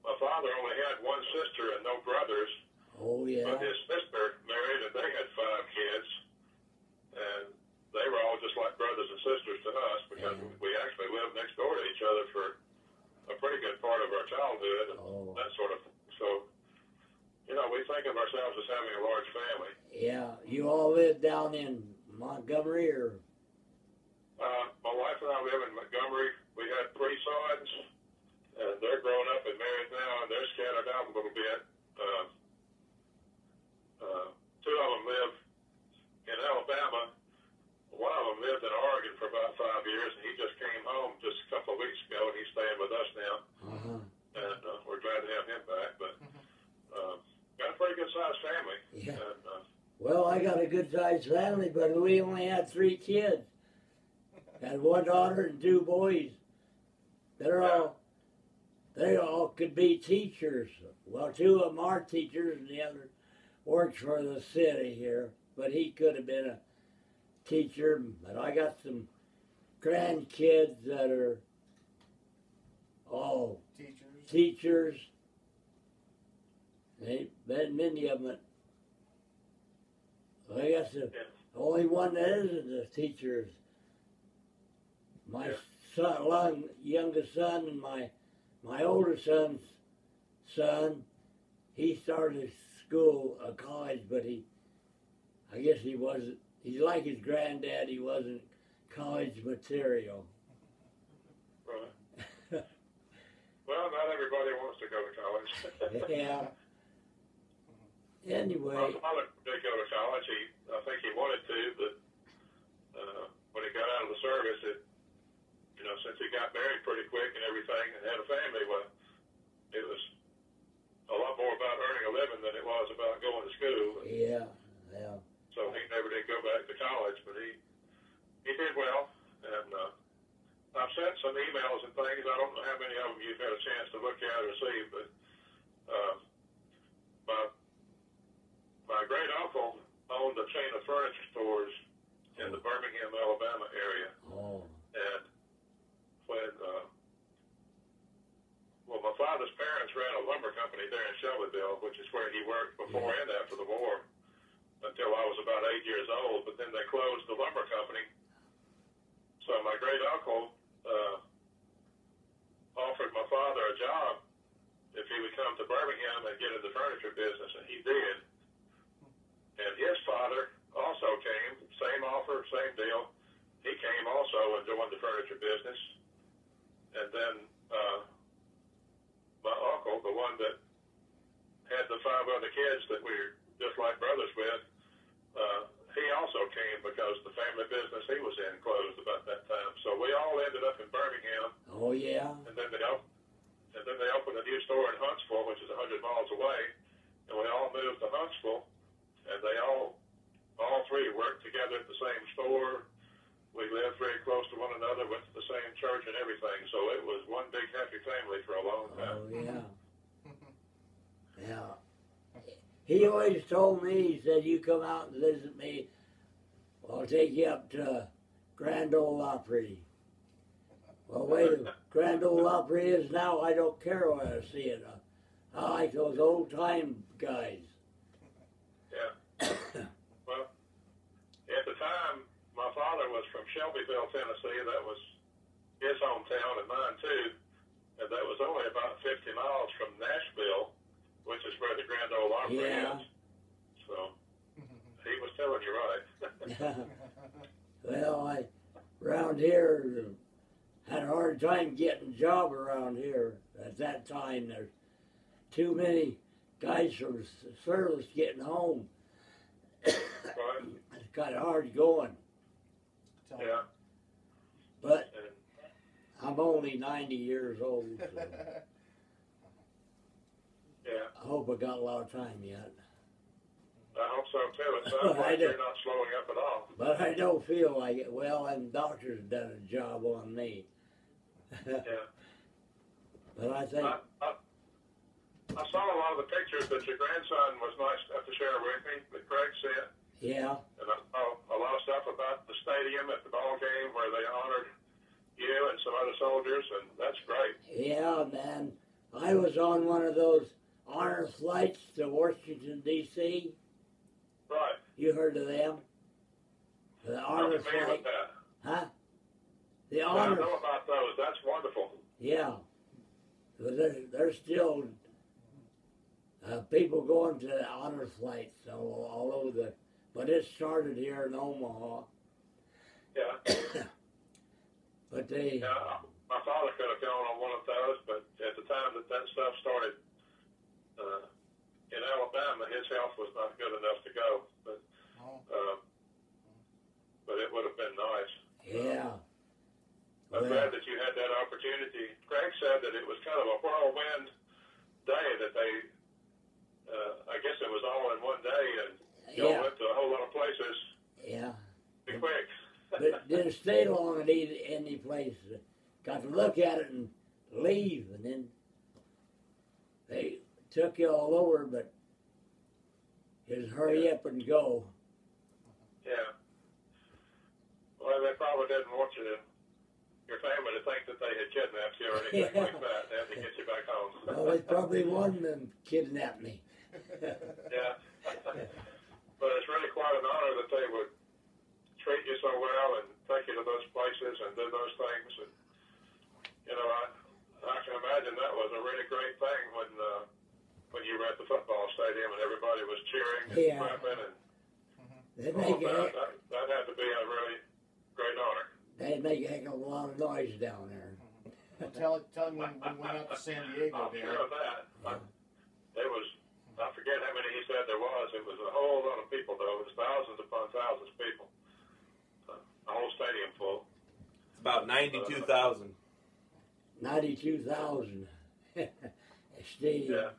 my father only had 1 sister and no brothers. oh yeah. But his sister married, and they had 5 kids. And they were all just like brothers and sisters to us, because we actually lived next door to each other for a pretty good part of our childhood, and Oh. that sort of. So, you know, we think of ourselves as having a large family. Yeah. You all live down in Montgomery, or? My wife and I live in Montgomery. We had 3 sons, and they're grown up and married now, and they're scattered out a little bit. 2 of them live in Alabama. 1 of them lived in Oregon for about 5 years, and he just came home just a couple of weeks ago, and he's staying with us now. Uh-huh. And we're glad to have him back. But got a pretty good sized family. Yeah. And, Well, I got a good sized family, but we only had 3 kids. Had 1 daughter and 2 boys. They all could be teachers. Well, 2 of them are teachers, and the other works for the city here. But he could have been a teacher. But I got some grandkids that are all teachers. Ain't been many of them. I guess the only one that isn't a teacher is my youngest son, and my older son's son. He started school, college, but I guess he wasn't. He's like his granddad. He wasn't college material. right. Well, not everybody wants to go to college. Yeah. Anyway. My father did go to college. I think he wanted to, but when he got out of the service, since he got married pretty quick and everything and had a family, well, it was a lot more about earning a living than it was about going to school. Yeah, yeah. So he never did go back to college, but he did well. And I've sent some emails and things. I don't know how many of them you've had a chance to look at or see, but my great uncle owned a chain of furniture stores in the Birmingham, Alabama area. Oh. And when my father's parents ran a lumber company there in Shelbyville, which is where he worked before and after the war, until I was about 8 years old. But then they closed the lumber company. So my great uncle offered my father a job if he would come to Birmingham and get in the furniture business, and he did. And his father also came, same offer, same deal. He came also and joined the furniture business. And then my uncle, the one that had the 5 other kids that we were just like brothers with, he also came because the family business he was in closed about that time. So we all ended up in Birmingham. Oh, yeah. And then they opened a new store in Huntsville, which is 100 miles away. And we all moved to Huntsville. And they all 3 worked together at the same store. We lived very close to one another, went to the same church and everything. So it was Yeah. He always told me, he said, you come out and visit me, I'll take you up to Grand Ole Opry. Well, wait, Grand Ole Opry is now, I don't care where I see it. I like those old time guys. Yeah. Well, at the time, my father was from Shelbyville, Tennessee. That was his hometown and mine too. And that was only about 50 miles from Nashville, which is where the Grand Ole Opry is. So he was telling you right. Well, around here, had a hard time getting a job around here. At that time, there's too many guys from service getting home. Right. It's kind of hard going. Yeah. But I'm only 90 years old, so Yeah. I hope I got a lot of time yet. I hope so too. It sounds like you're not slowing up at all. But I don't feel like it. Well, and doctors done a job on me. Yeah. But I think, I saw a lot of the pictures that your grandson was nice enough to share with me, that Craig sent. yeah, And I saw a lot of stuff about the stadium at the ball game where they honored you and some other soldiers, and that's great. yeah, man. I was on one of those honor flights to Washington, D.C. Right. You heard of them? The I'm honor familiar flight. with that. Huh? The I honor. know about those. That's wonderful. Yeah. But there's still people going to the honor flights all over the. But it started here in Omaha. Yeah. But they. Yeah. My father could have gone on one of those, but at the time that stuff started in Alabama, his health was not good enough to go. But it would have been nice. Yeah. I'm glad that you had that opportunity. Craig said that it was kind of a whirlwind day that they, I guess it was all in one day, and you all went to a whole lot of places. Yeah. Be quick. But didn't stay long at any place. Got to look at it and leave, and then they took you all over, but just hurry up and go. Yeah. Well, they probably didn't want your family to think that they had kidnapped you or anything like that. They had to get you back home. Well, they probably wanted them to kidnap me. Yeah. But it's really quite an honor that they would treat you so well and take you to those places and do those things. And, you know, I can imagine that was a really great thing when you were at the football stadium and everybody was cheering and clapping and that had to be a really great honor. They make a heck of a lot of noise down there. Well, tell him when we went out to San Diego, I'm sure of that. There was, I forget how many he said there was. It was a whole lot of people, though. It was thousands upon thousands of people. A whole stadium full. It's about 92,000. 92,000. Stadium.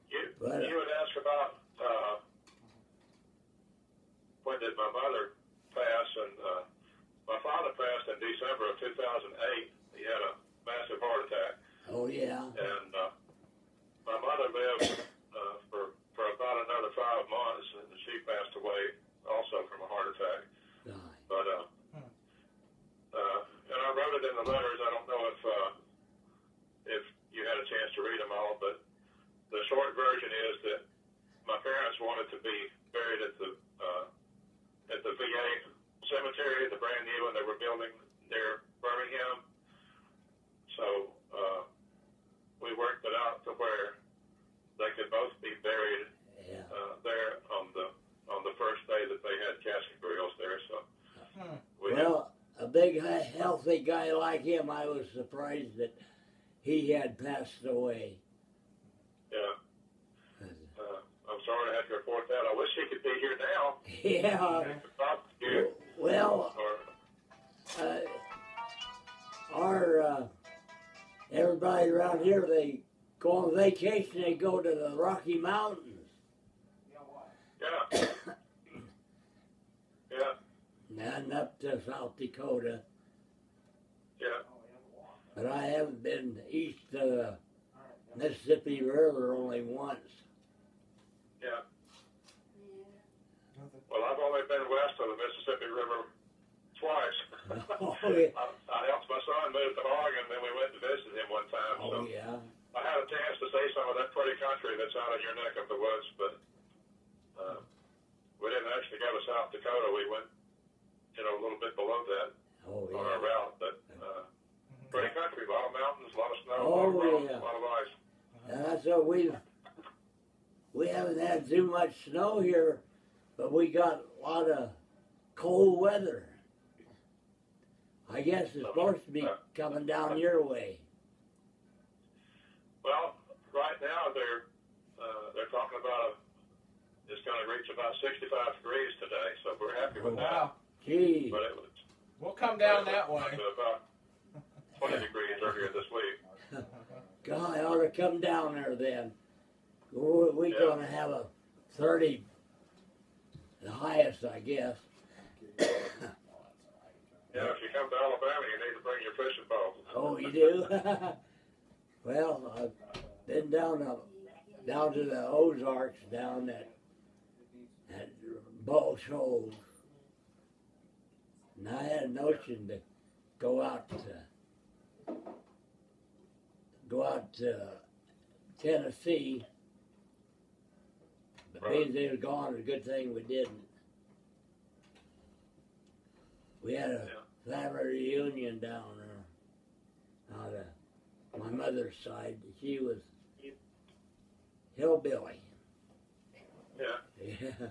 Yeah. You would ask about when did my mother pass, and my father passed in December of 2008. He had a massive heart attack. Oh, yeah. And my mother lived for about another 5 months, and she passed away also from a heart attack. But and I wrote it in the letters. I don't know if you had a chance to read them all, but the short version is that my parents wanted to be buried at the VA cemetery, the brand new one they were building near Birmingham. So we worked it out to where they could both be buried there on the first day that they had casket burials there. So a big, healthy guy like him, I was surprised that he had passed away. Yeah. I'm sorry to have to report that. I wish he could be here now. Yeah. Well, everybody around here, they go on vacation, they go to the Rocky Mountains. Yeah. Yeah. And up to South Dakota. Yeah. But I haven't been east of the Mississippi River only once. Yeah. Well, I've only been west of the Mississippi River twice. Oh, yeah. I helped my son move to Oregon, then we went to visit him one time. Oh, So yeah. I had a chance to see some of that pretty country that's out in your neck of the woods, but we didn't actually go to South Dakota. We went, a little bit below that Oh, on our yeah. route. But pretty country, a lot of mountains, a lot of snow, a Oh, lot of roads, yeah. a lot of ice. And that's what we haven't had too much snow here, but we got a lot of cold weather. I guess it's supposed to be coming down your way. Well, right now they're talking about it's going to reach about 65 degrees today, so we're happy with that. Wow. Gee. But it was We'll come down that way. about 20 degrees earlier this week. God, I ought to come down there then. We're Yeah. going to have a 30, the highest, I guess. Yeah, if you come to Alabama, you need to bring your fishing pole. Oh, you do? Well, I've been down to the Ozarks, down at Bull Shoals. And I had a notion to go out to Tennessee. But being they was gone, it's a good thing we didn't. We had a family reunion down there. Out of my mother's side. She was hillbilly. Yeah. Yeah.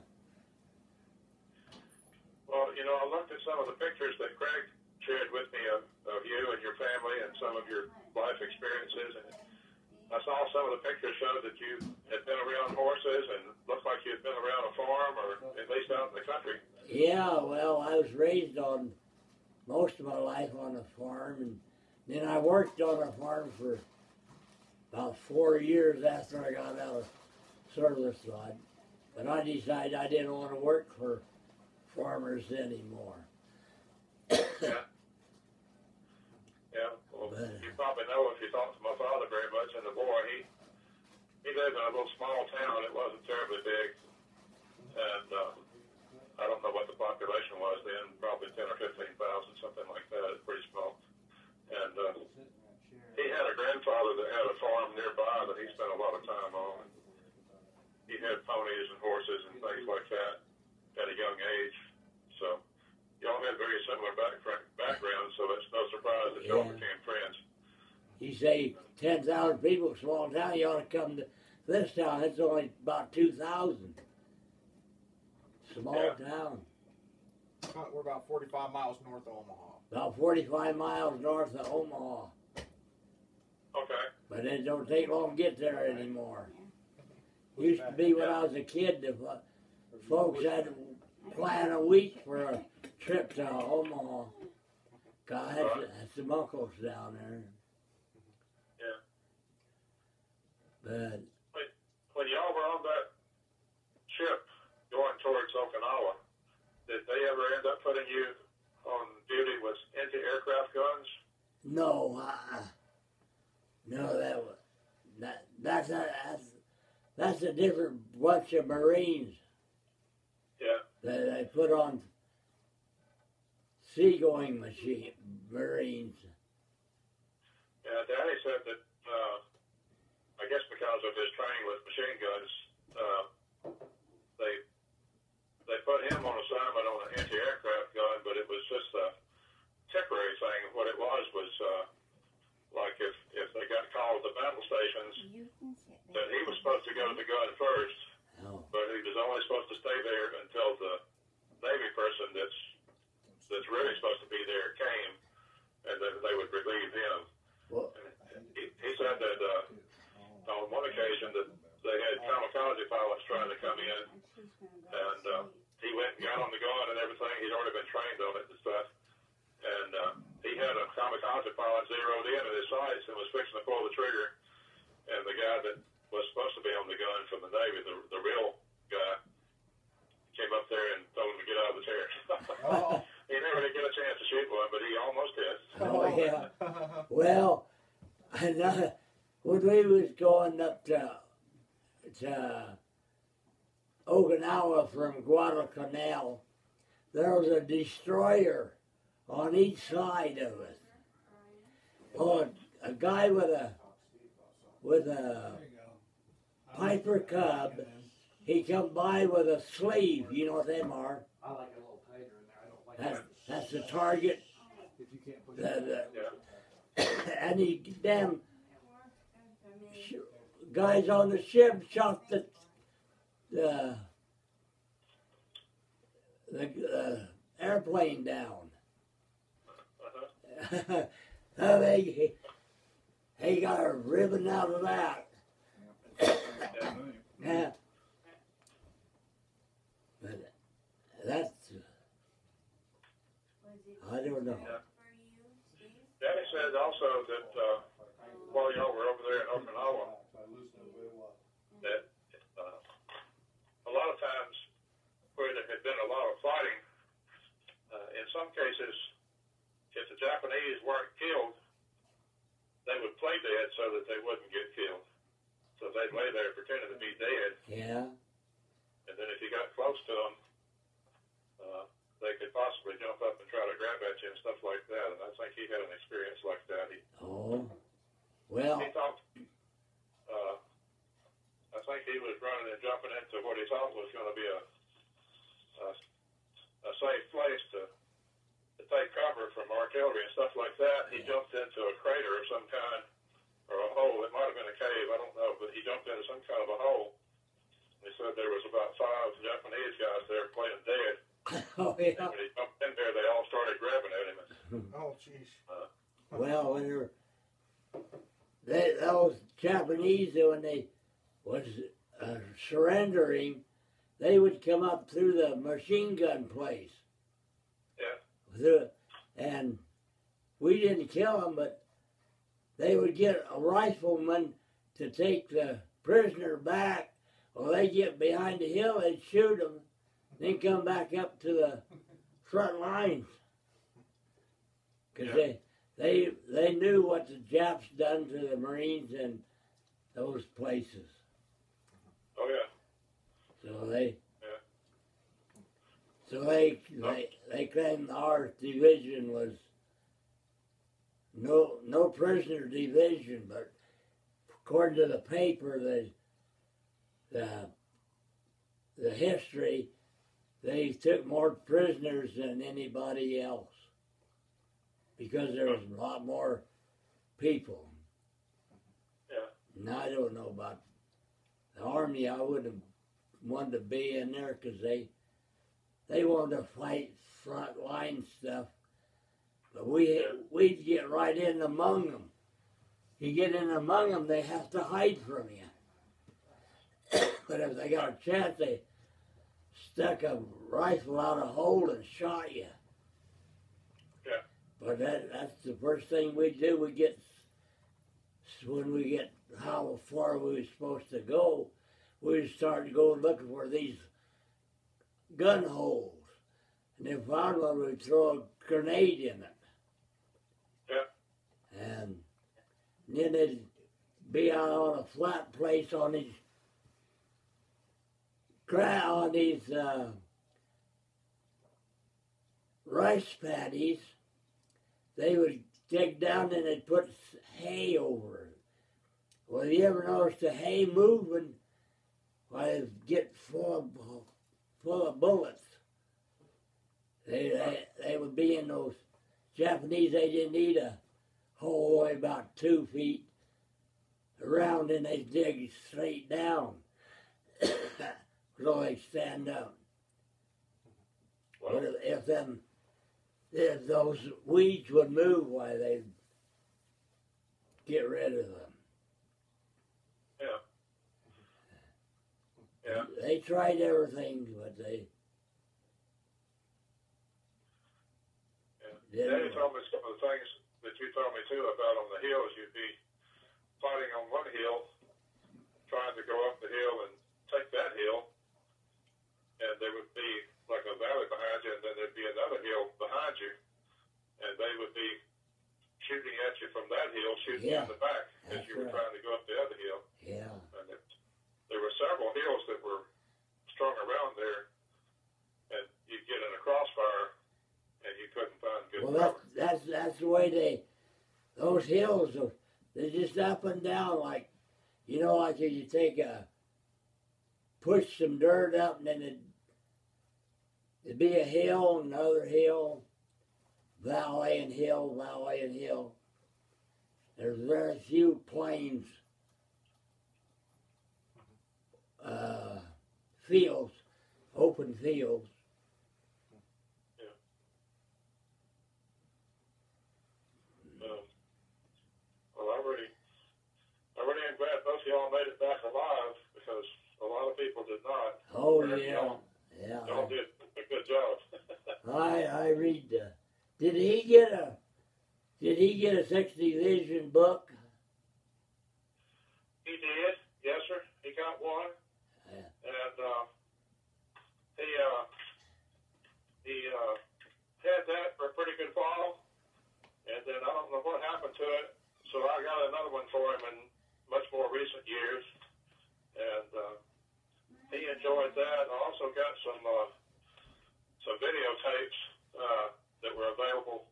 Well, I looked at some of the pictures that Craig shared with me of you and your family and some of your life experiences, and I saw some of the pictures showed that you had been around horses and looked like you had been around a farm or at least out in the country. Yeah, well, I was raised on most of my life on a farm, and then I worked on a farm for about 4 years after I got out of service line. But I decided I didn't want to work for farmers anymore. Yeah. Yeah. Well, you probably know if you talk to my father very much in the war, he lived in a little small town. It wasn't terribly big, and I don't know what the population was then, probably 10 or 15,000, something like that. It's pretty small. And he had a grandfather that had a farm nearby that he spent a lot of time on. He had ponies and horses and things like that at a young age. So y'all had very similar backgrounds, so it's no surprise that y'all became friends. You say 10,000 people, small town, you ought to come to this town. It's only about 2,000. Small town. We're about 45 miles north of Omaha. About 45 miles north of Omaha. Okay. But it don't take long to get there anymore. Used to be when I was a kid, the folks had to plan a week for a trip to Omaha. God, I had some uncles down there. Yeah. But When y'all were on that ship going towards Okinawa, did they ever end up putting you on duty with anti-aircraft guns? no, no, that's a different bunch of Marines Yeah. that they put on seagoing Marines. Yeah, Daddy said that, I guess because of his training with machine guns, they put him on assignment on an anti-aircraft gun, but it was just a temporary thing. What it was like if they got called to battle stations, that he was supposed to go to the gun first, but he was only supposed to stay there until the Navy person that's really supposed to be there came, and then they would relieve him. Well, He said that on one occasion that they had kamikaze pilots trying to come in, and he went and got on the gun and everything. He'd already been trained on it and stuff. And he had a kamikaze pilot zeroed in at his sights and was fixing to pull the trigger. And the guy that was supposed to be on the gun from the Navy, the real guy, came up there and told him to get out of the chair. Oh. He never did get a chance to shoot one, but he almost did. oh yeah. Well, when we was going up to Okinawa from Guadalcanal, there was a destroyer on each side of us. Oh, a guy with a Piper Cub, he come by with a sleeve. You know what them are? I like it a little tighter in there. I don't like That's the target. if you can't put And he damn guys on the ship shot the airplane down. He got a ribbon out of that. Yeah. But that's, I don't know. Danny said also that while y'all were over there in Okinawa, that a lot of times where there had been a lot of fighting, in some cases, if the Japanese weren't killed, they would play dead so that they wouldn't get killed. So they'd lay there pretending to be dead. Yeah. And then if you got close to them, they could possibly jump up and try to grab at you and stuff like that. And I think he had an experience like that. Well. He thought, I think he was running and jumping into what he thought was going to be a safe place to take cover from artillery and stuff like that. He jumped into a crater of some kind, or a hole. It might have been a cave, I don't know, but he jumped into some kind of a hole. He said there was about 5 Japanese guys there playing dead. Oh, yeah. And when he jumped in there, they all started grabbing at him. Oh, jeez. Well, when those Japanese, when they was surrendering, they would come up through the machine gun place. Yeah. And we didn't kill them, but they would get a rifleman to take the prisoner back, or they get behind the hill, they'd shoot them, then come back up to the front lines. Because they knew what the Japs done to the Marines in those places. Oh, yeah. So they claimed our division was no prisoner division, but according to the paper, the history, they took more prisoners than anybody else because there was a lot more people. Yeah. And I don't know about the Army. I wouldn't have wanted to be in there because they wanted to fight front line stuff. But we'd get right in among them. You get in among them, they have to hide from you. But if they got a chance, they stuck a rifle out a hole and shot you. Yeah. But that's the first thing we do. When we get how far we were supposed to go, we start to go looking for these gun holes. And if we found one, we'd throw a grenade in it. Yeah. And then they'd be out on a flat place on these rice paddies. They would dig down and they'd put hay over it. Well, you ever notice the hay moving? Why, it'd get full of bullets. They would be in those Japanese. They didn't need a hole about 2 feet around, and they dig straight down so they stand up. But if those weeds would move, why, they'd get rid of them. Yeah. Yeah. They tried everything, but they Danny told me some of the things that you told me too about on the hills. You'd be fighting on one hill, trying to go up the hill and take that hill, and there would be like a valley behind you, and then there'd be another hill behind you, and they would be shooting at you from that hill, shooting you in the back. as you were right. trying to go up the other hill. Yeah. And there were several hills that were strung around there, and you'd get in a crossfire, and you couldn't find good Well, cover. that's the way those hills are, they're just up and down like, you know, like if you push some dirt up and then it'd be a hill, another hill, valley and hill, valley and hill. There's very few plains, fields, open fields. Well, I really am glad both of y'all made it back alive, because a lot of people did not. Oh Or, yeah, yeah. Y'all did a good job. I read. Did he get a 6th Division book? He did, yes, sir. He got one, Yeah. and he had that for a pretty good fall, and then I don't know what happened to it, so I got another one for him in much more recent years, and he enjoyed that. I also got some videotapes that were available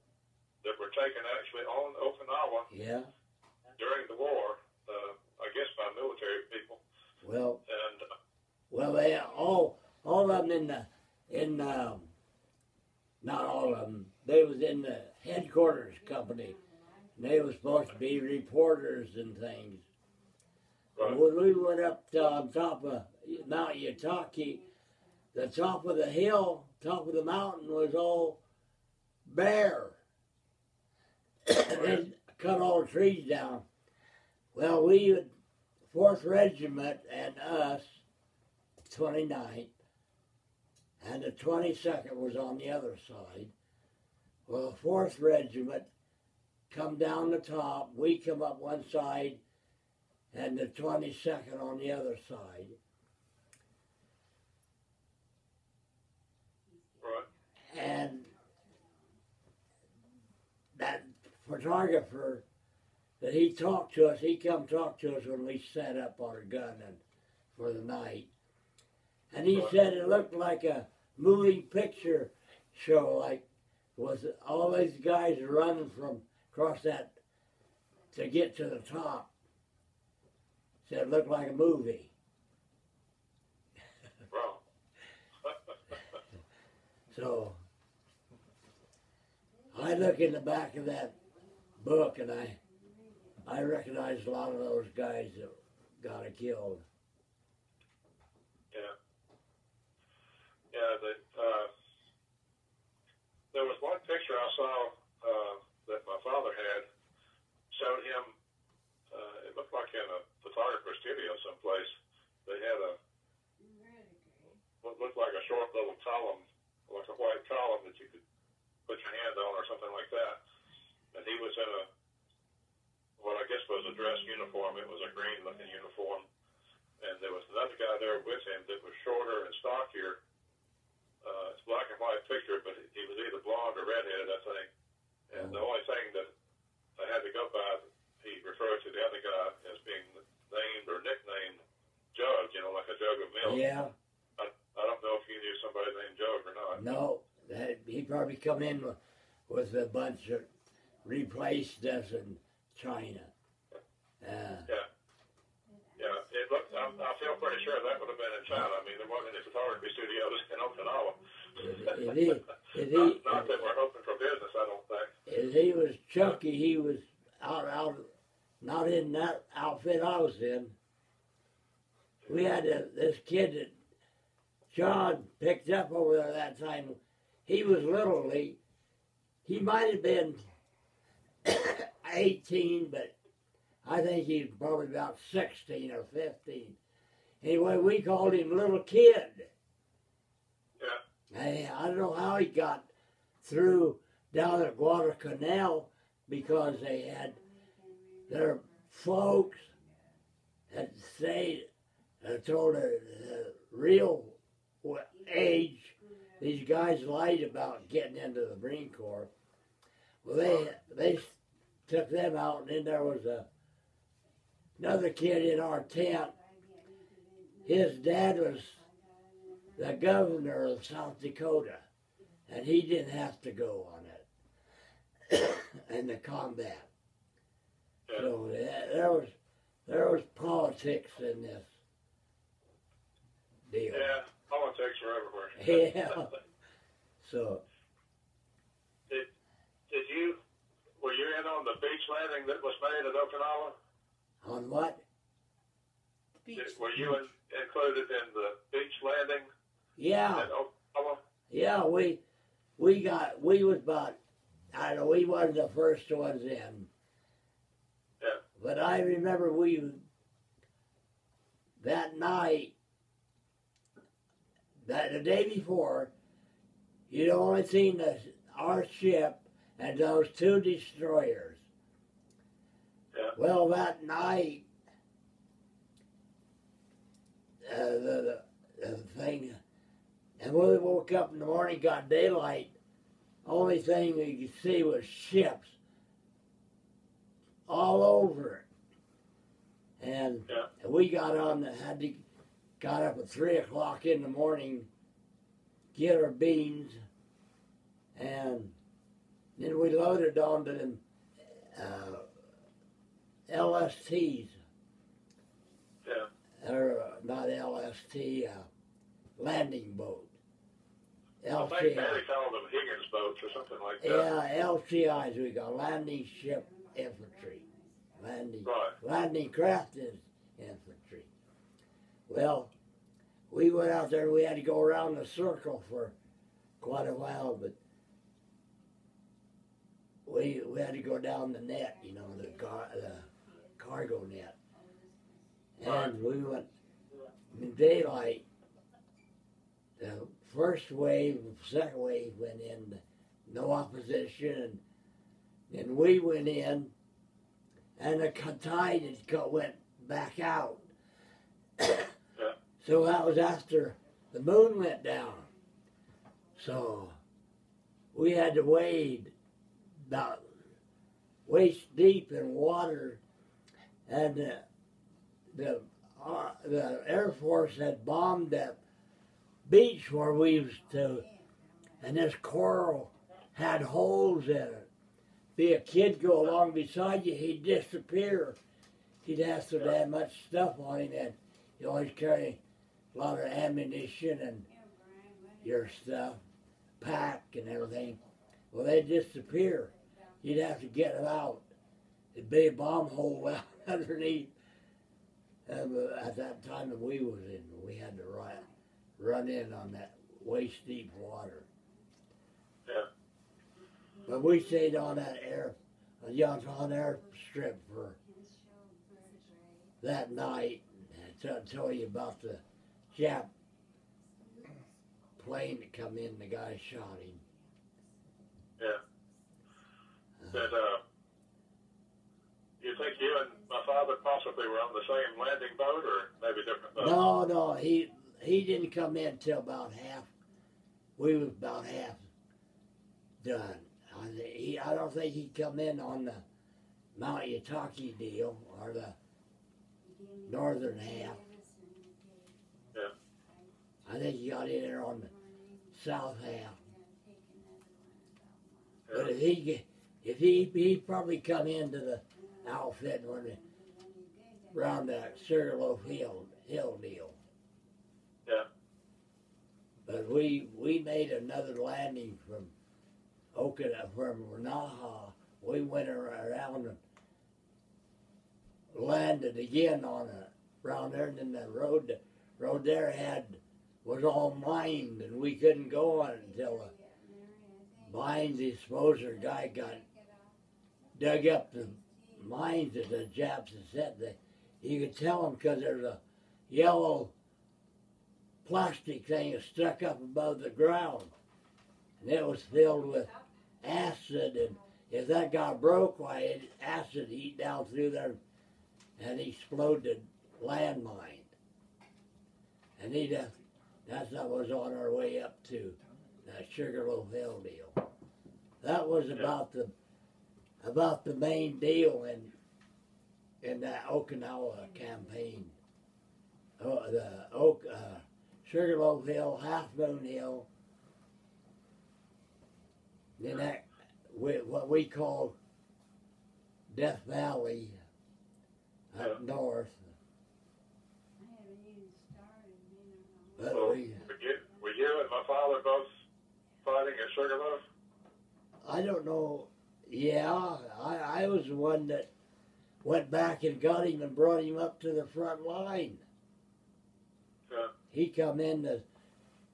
that were taken actually on Okinawa Yeah. during the war, I guess by military people. Well, And they all of them not all of them. They was in the headquarters company. And they was supposed to be reporters and things. right, When we went up to on top of Mount Yataki, the top of the hill, top of the mountain was all bare. They cut all the trees down. Well, we would, 4th Regiment and us, 29th, and the 22nd was on the other side. Well, the 4th Regiment come down the top, we come up one side, and the 22nd on the other side. right, And that photographer that he talked to us, he come talk to us when we set up our gun and for the night. And he said it looked like a moving picture show, like was all these guys running from across that to get to the top. Said it looked like a movie. wrong. So I look in the back of that book and I recognize a lot of those guys that got killed. Yeah. Yeah, there was one picture I saw that my father had, showed him, it looked like in a photographer's studio someplace. They had what looked like a short little column, like a white column that you could put your hand on or something like that. And he was in what I guess was a dress uniform. It was a green looking uniform. And there was another guy there with him that was shorter and stockier. It's a black and white picture, but he was either blonde or redheaded, I think. And the only thing that I had to go by, he referred to the other guy as being named or nicknamed Jug, like a jug of milk. Yeah. I don't know if you knew somebody named Jug or not. No, he probably come in with a bunch of replaced us in China. Yeah, it looked, I feel pretty sure that would have been in China. I mean, there wasn't any photography studios in Okinawa. Not that we're hoping for business, I don't think. If he was Chucky, he was out, not in that outfit I was in. We had this kid that John picked up over there that time. He was literally, he might have been 18, but I think he's probably about 16 or 15. Anyway, we called him Little Kid. Yeah. I don't know how he got through down at Guadalcanal because they had their folks had told the real age these guys lied about getting into the Marine Corps. Well, they took them out, and then there was another kid in our tent. His dad was the governor of South Dakota, and he didn't have to go on it in the combat. Yeah. So there was politics in this deal. Yeah, politics are everywhere. Yeah. So Were you in on the beach landing that was made at Okinawa? on what? Were you included in the beach landing Yeah. at Okinawa? Yeah, we was about, I don't know, we wasn't the first ones in. Yeah. But I remember that night, the day before, you'd only seen our ship and those two destroyers. Yeah. Well, that night, the thing, and when we woke up in the morning, got daylight, only thing we could see was ships all over it. And Yeah. we got got up at 3 o'clock in the morning, get our beans, and then we loaded onto them LSTs. Yeah. Or not LST, landing boat. I think Patty called them Higgins boats or something like that. Yeah, LCIs we got, landing ship infantry. Landing craft infantry. Well, we went out there, we had to go around the circle for quite a while, but we had to go down the net, you know, the cargo net. And we went in daylight. The first wave, second wave went in, no opposition, and we went in, and the tide went back out. So that was after the moon went down. So we had to wade about waist deep in water, and the Air Force had bombed that beach where we used to, and this coral had holes in it. Be a kid go along beside you, he'd disappear. He'd have so damn much stuff on him, and he always carry a lot of ammunition and your stuff, pack and everything. Well, they'd disappear. You'd have to get them out. It'd be a bomb hole out underneath. At that time that we was in, we had to run in on that waist deep water. Yeah. But we stayed on that airstrip for that night. I'll tell you about the Jap plane that come in, the guy shot him. Yeah. That, you think you and my father possibly were on the same landing boat, or maybe different boats? No, he didn't come in till about half. We was about half done. I don't think he come in on the Mount Yataki deal or the northern half. Yeah. I think he got in there on the south half. Yeah. But if he probably come into the outfit when around that Sugarloaf Hill deal. Yeah. But we made another landing from Naha. We went around and landed again around there, and then the road there was all mined, and we couldn't go on it until the mines disposer guy dug up the mines that the Japs had set. You could tell them because there's a yellow plastic thing that stuck up above the ground, and it was filled with acid, and if that got broke, why acid heat down through there and exploded landmine. And that's what was on our way up to that Sugarloaf Hill deal. That was about the main deal, and in that Okinawa campaign. Sugarloaf Hill, Half Moon Hill, then that, what we call Death Valley up north. But So, were you and my father both fighting at Sugarloaf? I don't know. Yeah, I was the one that went back and got him and brought him up to the front line. Yeah. He come in as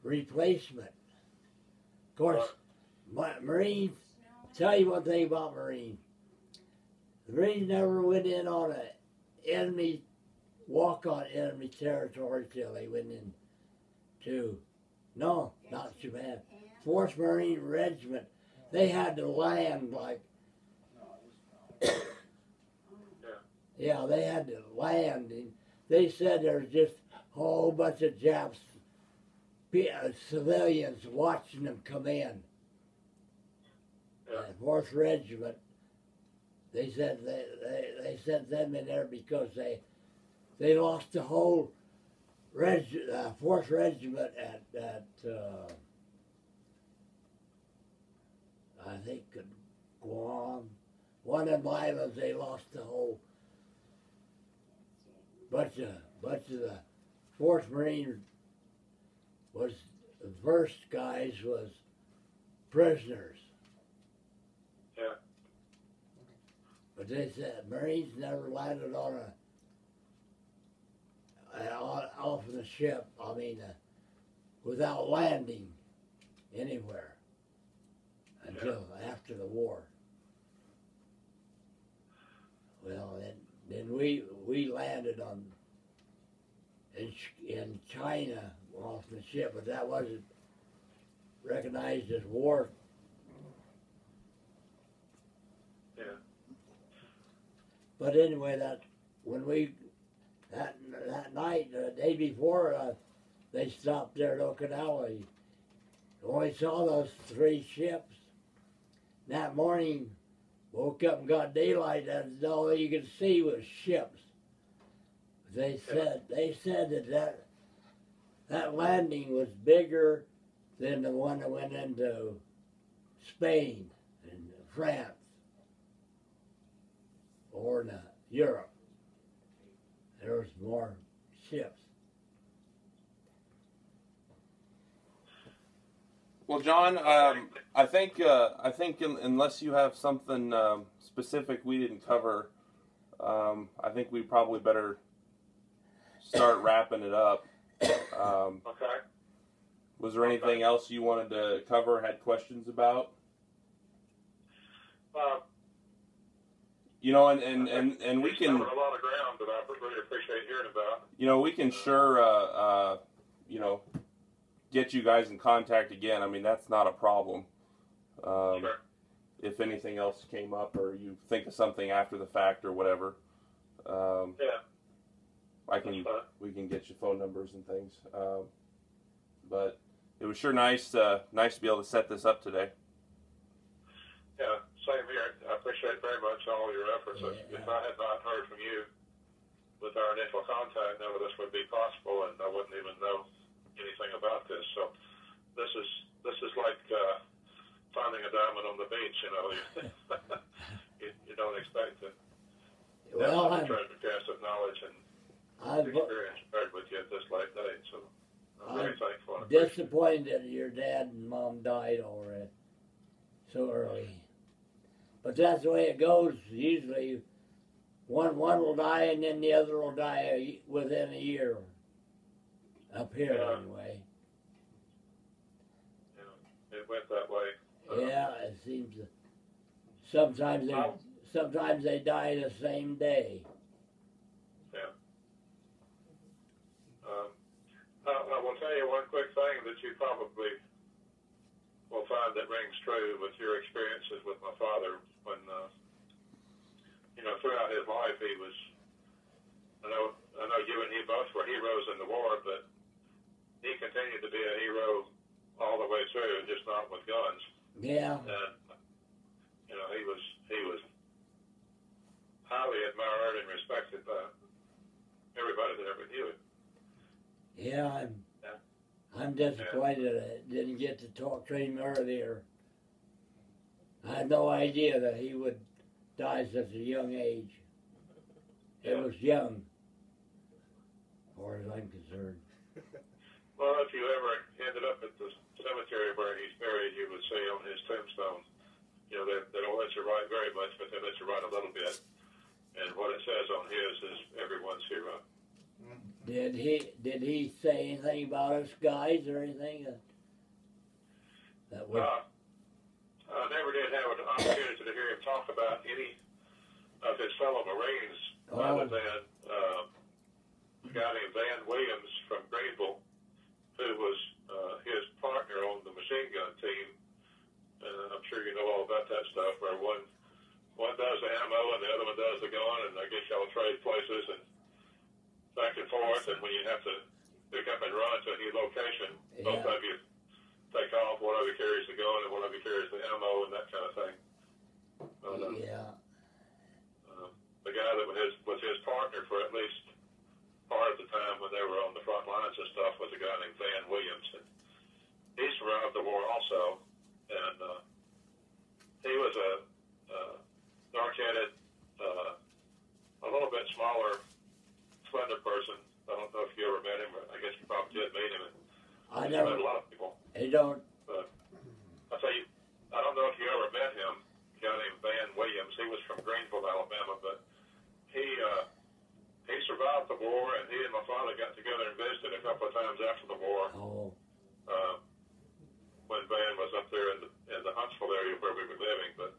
replacement. Of course, Marines, tell you one thing about Marines. The Marines never went in on an enemy, walk on enemy territory till they went into, no, not Japan. 4th Marine Regiment. They had to land like, yeah, they had to land. And they said there's just a whole bunch of Japs, civilians watching them come in. Yeah. 4th Regiment, they said they sent them in there because they lost the whole 4th Regiment at I think Guam. One of the islands they lost the whole bunch of the 4th Marine was the first guys was prisoners. Yeah. But they said Marines never landed on off the ship. I mean, without landing anywhere until after the war. Well, then we landed in China off the ship, but that wasn't recognized as war. Yeah. But anyway, that night, the day before, they stopped there at Okinawa. You only saw those 3 ships. That morning, woke up and got daylight, and all you could see was ships. They said that landing was bigger than the one that went into Spain and France or in Europe. There was more ships. Well, John, I think unless you have something specific we didn't cover, I think we probably better start wrapping it up. Okay. Was there anything else you wanted to cover? Had questions about? You know, and we can covered a lot of ground that I really appreciate hearing about. You know, we can sure you know, get you guys in contact again. I mean, that's not a problem. Sure. If anything else came up or you think of something after the fact or whatever, Yeah. we can get you phone numbers and things. But it was sure nice to be able to set this up today. Yeah, same here. I appreciate very much all your efforts. Yeah. If I had not heard from you with our initial contact, none of this would be possible, and I wouldn't even know anything about this. So this is like finding a diamond on the beach. You know, you don't expect it. Well, That's a treasure chest of knowledge and experience shared with you at this late date. So I'm very thankful. And disappointed that your dad and mom died already so early. But that's the way it goes. Usually, one will die and then the other will die within a year. Up here, anyway. Yeah, it went that way. Yeah, it seems. Sometimes they die the same day. Yeah. I will tell you one quick thing that you probably will find that rings true with your experiences with my father. When throughout his life, he was. I know you and he both were heroes in the war, but he continued to be a hero all the way through, just not with guns. Yeah. And he was highly admired and respected Yeah, I'm disappointed I didn't get to talk to him earlier. I had no idea that he would die at such a young age. It was young, as far as I'm concerned. Well, if you ever ended up at the cemetery where he's buried, you would see on his tombstone, you know, they don't let you write very much, but they let you write a little bit. And what it says on his is everyone's hero. Did he say anything about us guys or anything? That was. I never did have an opportunity to hear him talk about any of his fellow Marines other than a guy named Van Williams from Greenville, who was his partner on the machine gun team. I'm sure you know all about that stuff, where one does the ammo and the other one does the gun, and I guess y'all trade places and back and forth, and when you have to pick up and run to a new location, both of you take off, one of you carries the gun and one of you carries the ammo and that kind of thing. The guy that was his partner for at least part of the time when they were on the front lines and stuff was a guy named Van Williams. And he survived the war also, and he was a dark-headed, a little bit smaller, slender person. I don't know if you ever met him. I guess you probably did meet him. I never met a lot of people. I don't. But I'll tell you, I don't know if you ever met him. A guy named Van Williams. He was from Greenville, Alabama, but he survived the war, and he and my father got together and visited a couple of times after the war. When Van was up there in the Huntsville area where we were living, but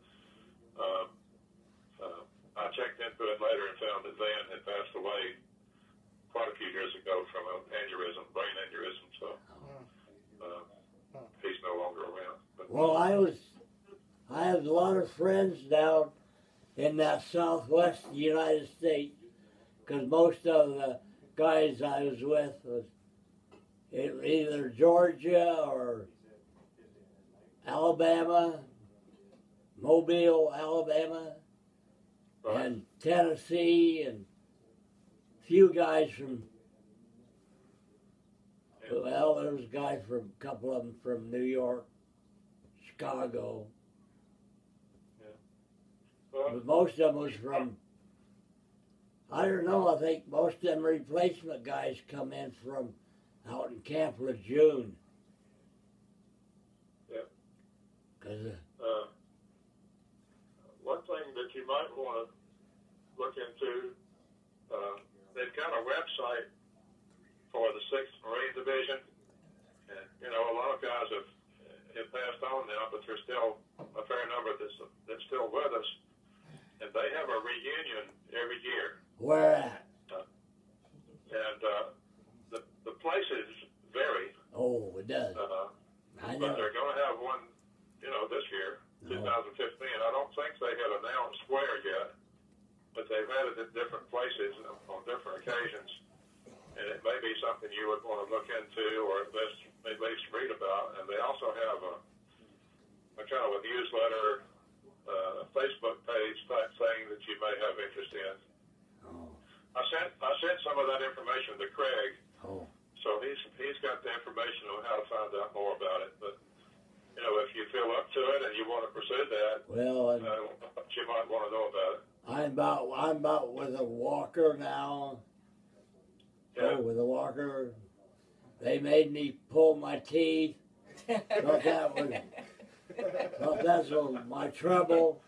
I checked into it later and found that Van had passed away quite a few years ago from an aneurysm, brain aneurysm. So he's no longer around. But, well, I have a lot of friends down in that southwest United States, because most of the guys I was with was either Georgia or Alabama, Mobile, Alabama, and Tennessee, and a few guys from, well, there was a guy from, a couple of them from New York, Chicago. But most of them was from, I don't know, I think most of them replacement guys come in from out in Camp Lejeune. Yeah. Cause, one thing that you might want to look into, they've got a website for the 6th Marine Division, and you know, a lot of guys have passed on now, but there's still a fair number that's still with us, and they have a reunion every year. Where at? And the places vary. Oh, it does. I know. But they're going to have one, you know, this year, 2015. I don't think they had announced where yet, but they've had it at different places on different occasions, and it may be something you would want to look into or at least read about. And they also have a kind of a newsletter, Facebook page type thing that you may have interest in. I sent some of that information to Craig, so he's got the information on how to find out more about it. But you know, if you feel up to it and you want to pursue that, well, you might want to know about it. I'm about with a walker now. Yeah. Oh, with a walker. They made me pull my teeth. Thought that's my trouble.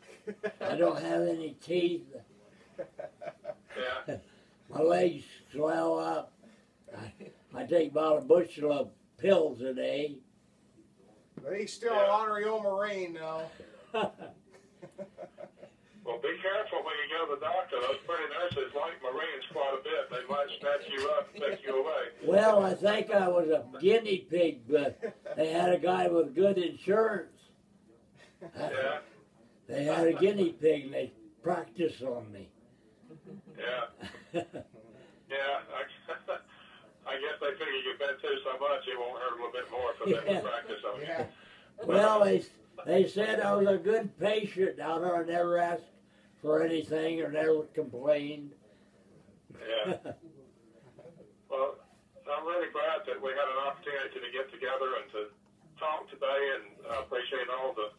I don't have any teeth. Yeah. My legs swell up. I take about a bushel of pills a day. But he's still an honorary Marine now. Well, be careful when you go to the doctor. Those pretty nurses like Marines quite a bit. They might snatch you up and take you away. Well, I think I was a guinea pig, but they had a guy with good insurance. Yeah. They had a guinea pig and they practiced on me. Yeah. Yeah. I guess they figure you've been through so much, it won't hurt a little bit more for them to practice on you. Well, they said I was a good patient down there. I never asked for anything or never complained. Yeah. Well, I'm really glad that we had an opportunity to get together and to talk today, and I appreciate all the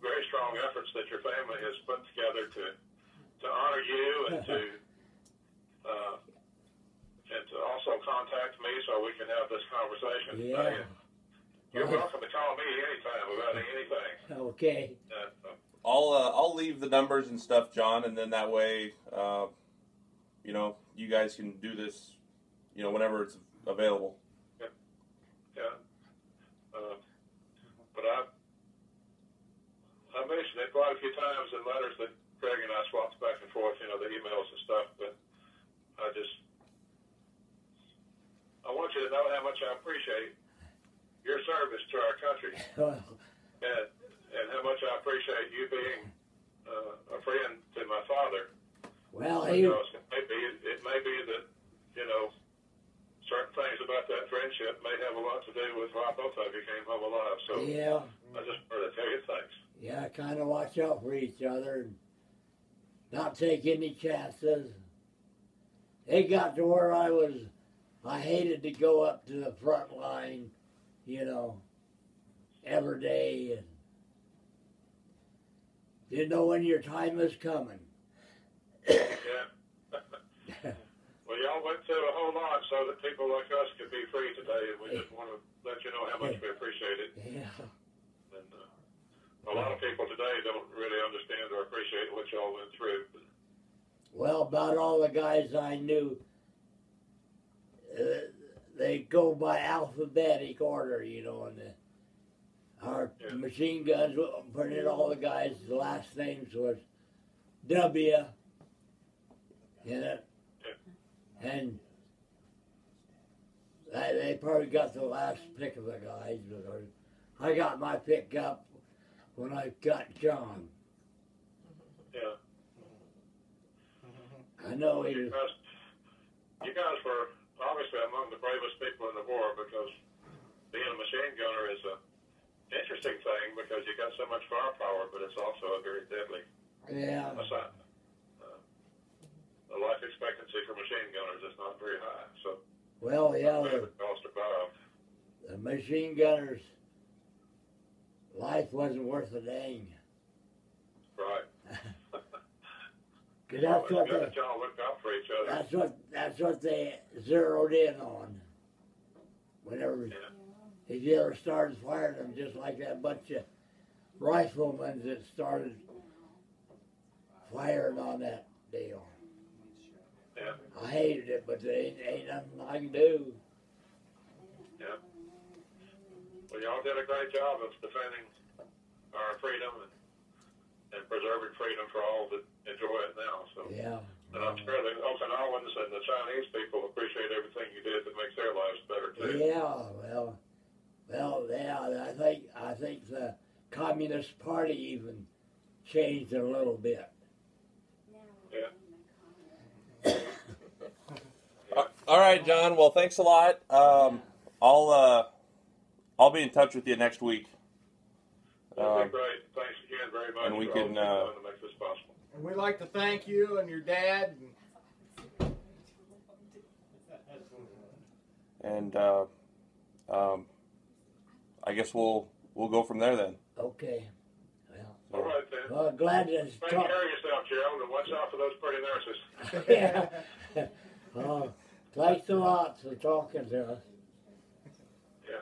very strong efforts that your family has put together to honor you and to also contact me so we can have this conversation today. And you're welcome to call me anytime about anything. Okay. I'll leave the numbers and stuff, John, and then that way, you know, you guys can do this, you know, whenever it's available. Yeah. But I mentioned it quite a few times in letters that Craig and I swapped back and forth, you know, the emails and stuff, but I want you to know how much I appreciate your service to our country, and how much I appreciate you being a friend to my father. Well, because it may be that, you know, certain things about that friendship may have a lot to do with why both of you came home alive. So yeah. I just wanted to tell you thanks. Yeah, kind of watch out for each other and not take any chances. It got to where I hated to go up to the front line, you know, every day, and didn't know when your time was coming. Yeah. Well, y'all went through a whole lot so that people like us could be free today, and we just want to let you know how much we appreciate it. Yeah. And a lot of people today don't really understand or appreciate what y'all went through. Well, about all the guys I knew, they go by alphabetic order, you know, and our machine guns printed all the guys, the last names was W in it. And they probably got the last pick of the guys, but I got my pick up when I got John. Yeah. I know he was. You guys were obviously among the bravest people in the war, because being a machine gunner is an interesting thing because you got so much firepower, but it's also a very deadly assignment. The life expectancy for machine gunners is not very high, so. Well, yeah, the machine gunner's life wasn't worth a dang. Right. Cause that's what good that y'all looked out for each other. That's what they zeroed in on. Whenever if you ever started firing them, just like that bunch of riflemen that started firing on that deal. Yeah. I hated it, but there ain't nothing I can do. Yeah. Well, y'all did a great job of defending our freedom and preserving freedom for all that enjoy it now. So. Yeah. And I'm sure the Okinawans and the Chinese people appreciate everything you did that makes their lives better too. Yeah. I think the Communist Party even changed it a little bit. Yeah. All right, John. Well, thanks a lot. I'll be in touch with you next week. That'd be great. Thanks again very much. And we for can all to make this possible. And we'd like to thank you and your dad. And I guess we'll go from there then. Okay. All right then. Well, glad to Take care of yourself, Gerald, and watch out for those pretty nurses. Yeah. Thanks a lot for talking to us. Yeah.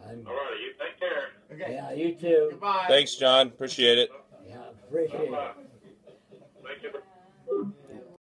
All right. You take care. Okay. Yeah, you too. Goodbye. Thanks, John. Appreciate it. Yeah, appreciate it. Bye-bye.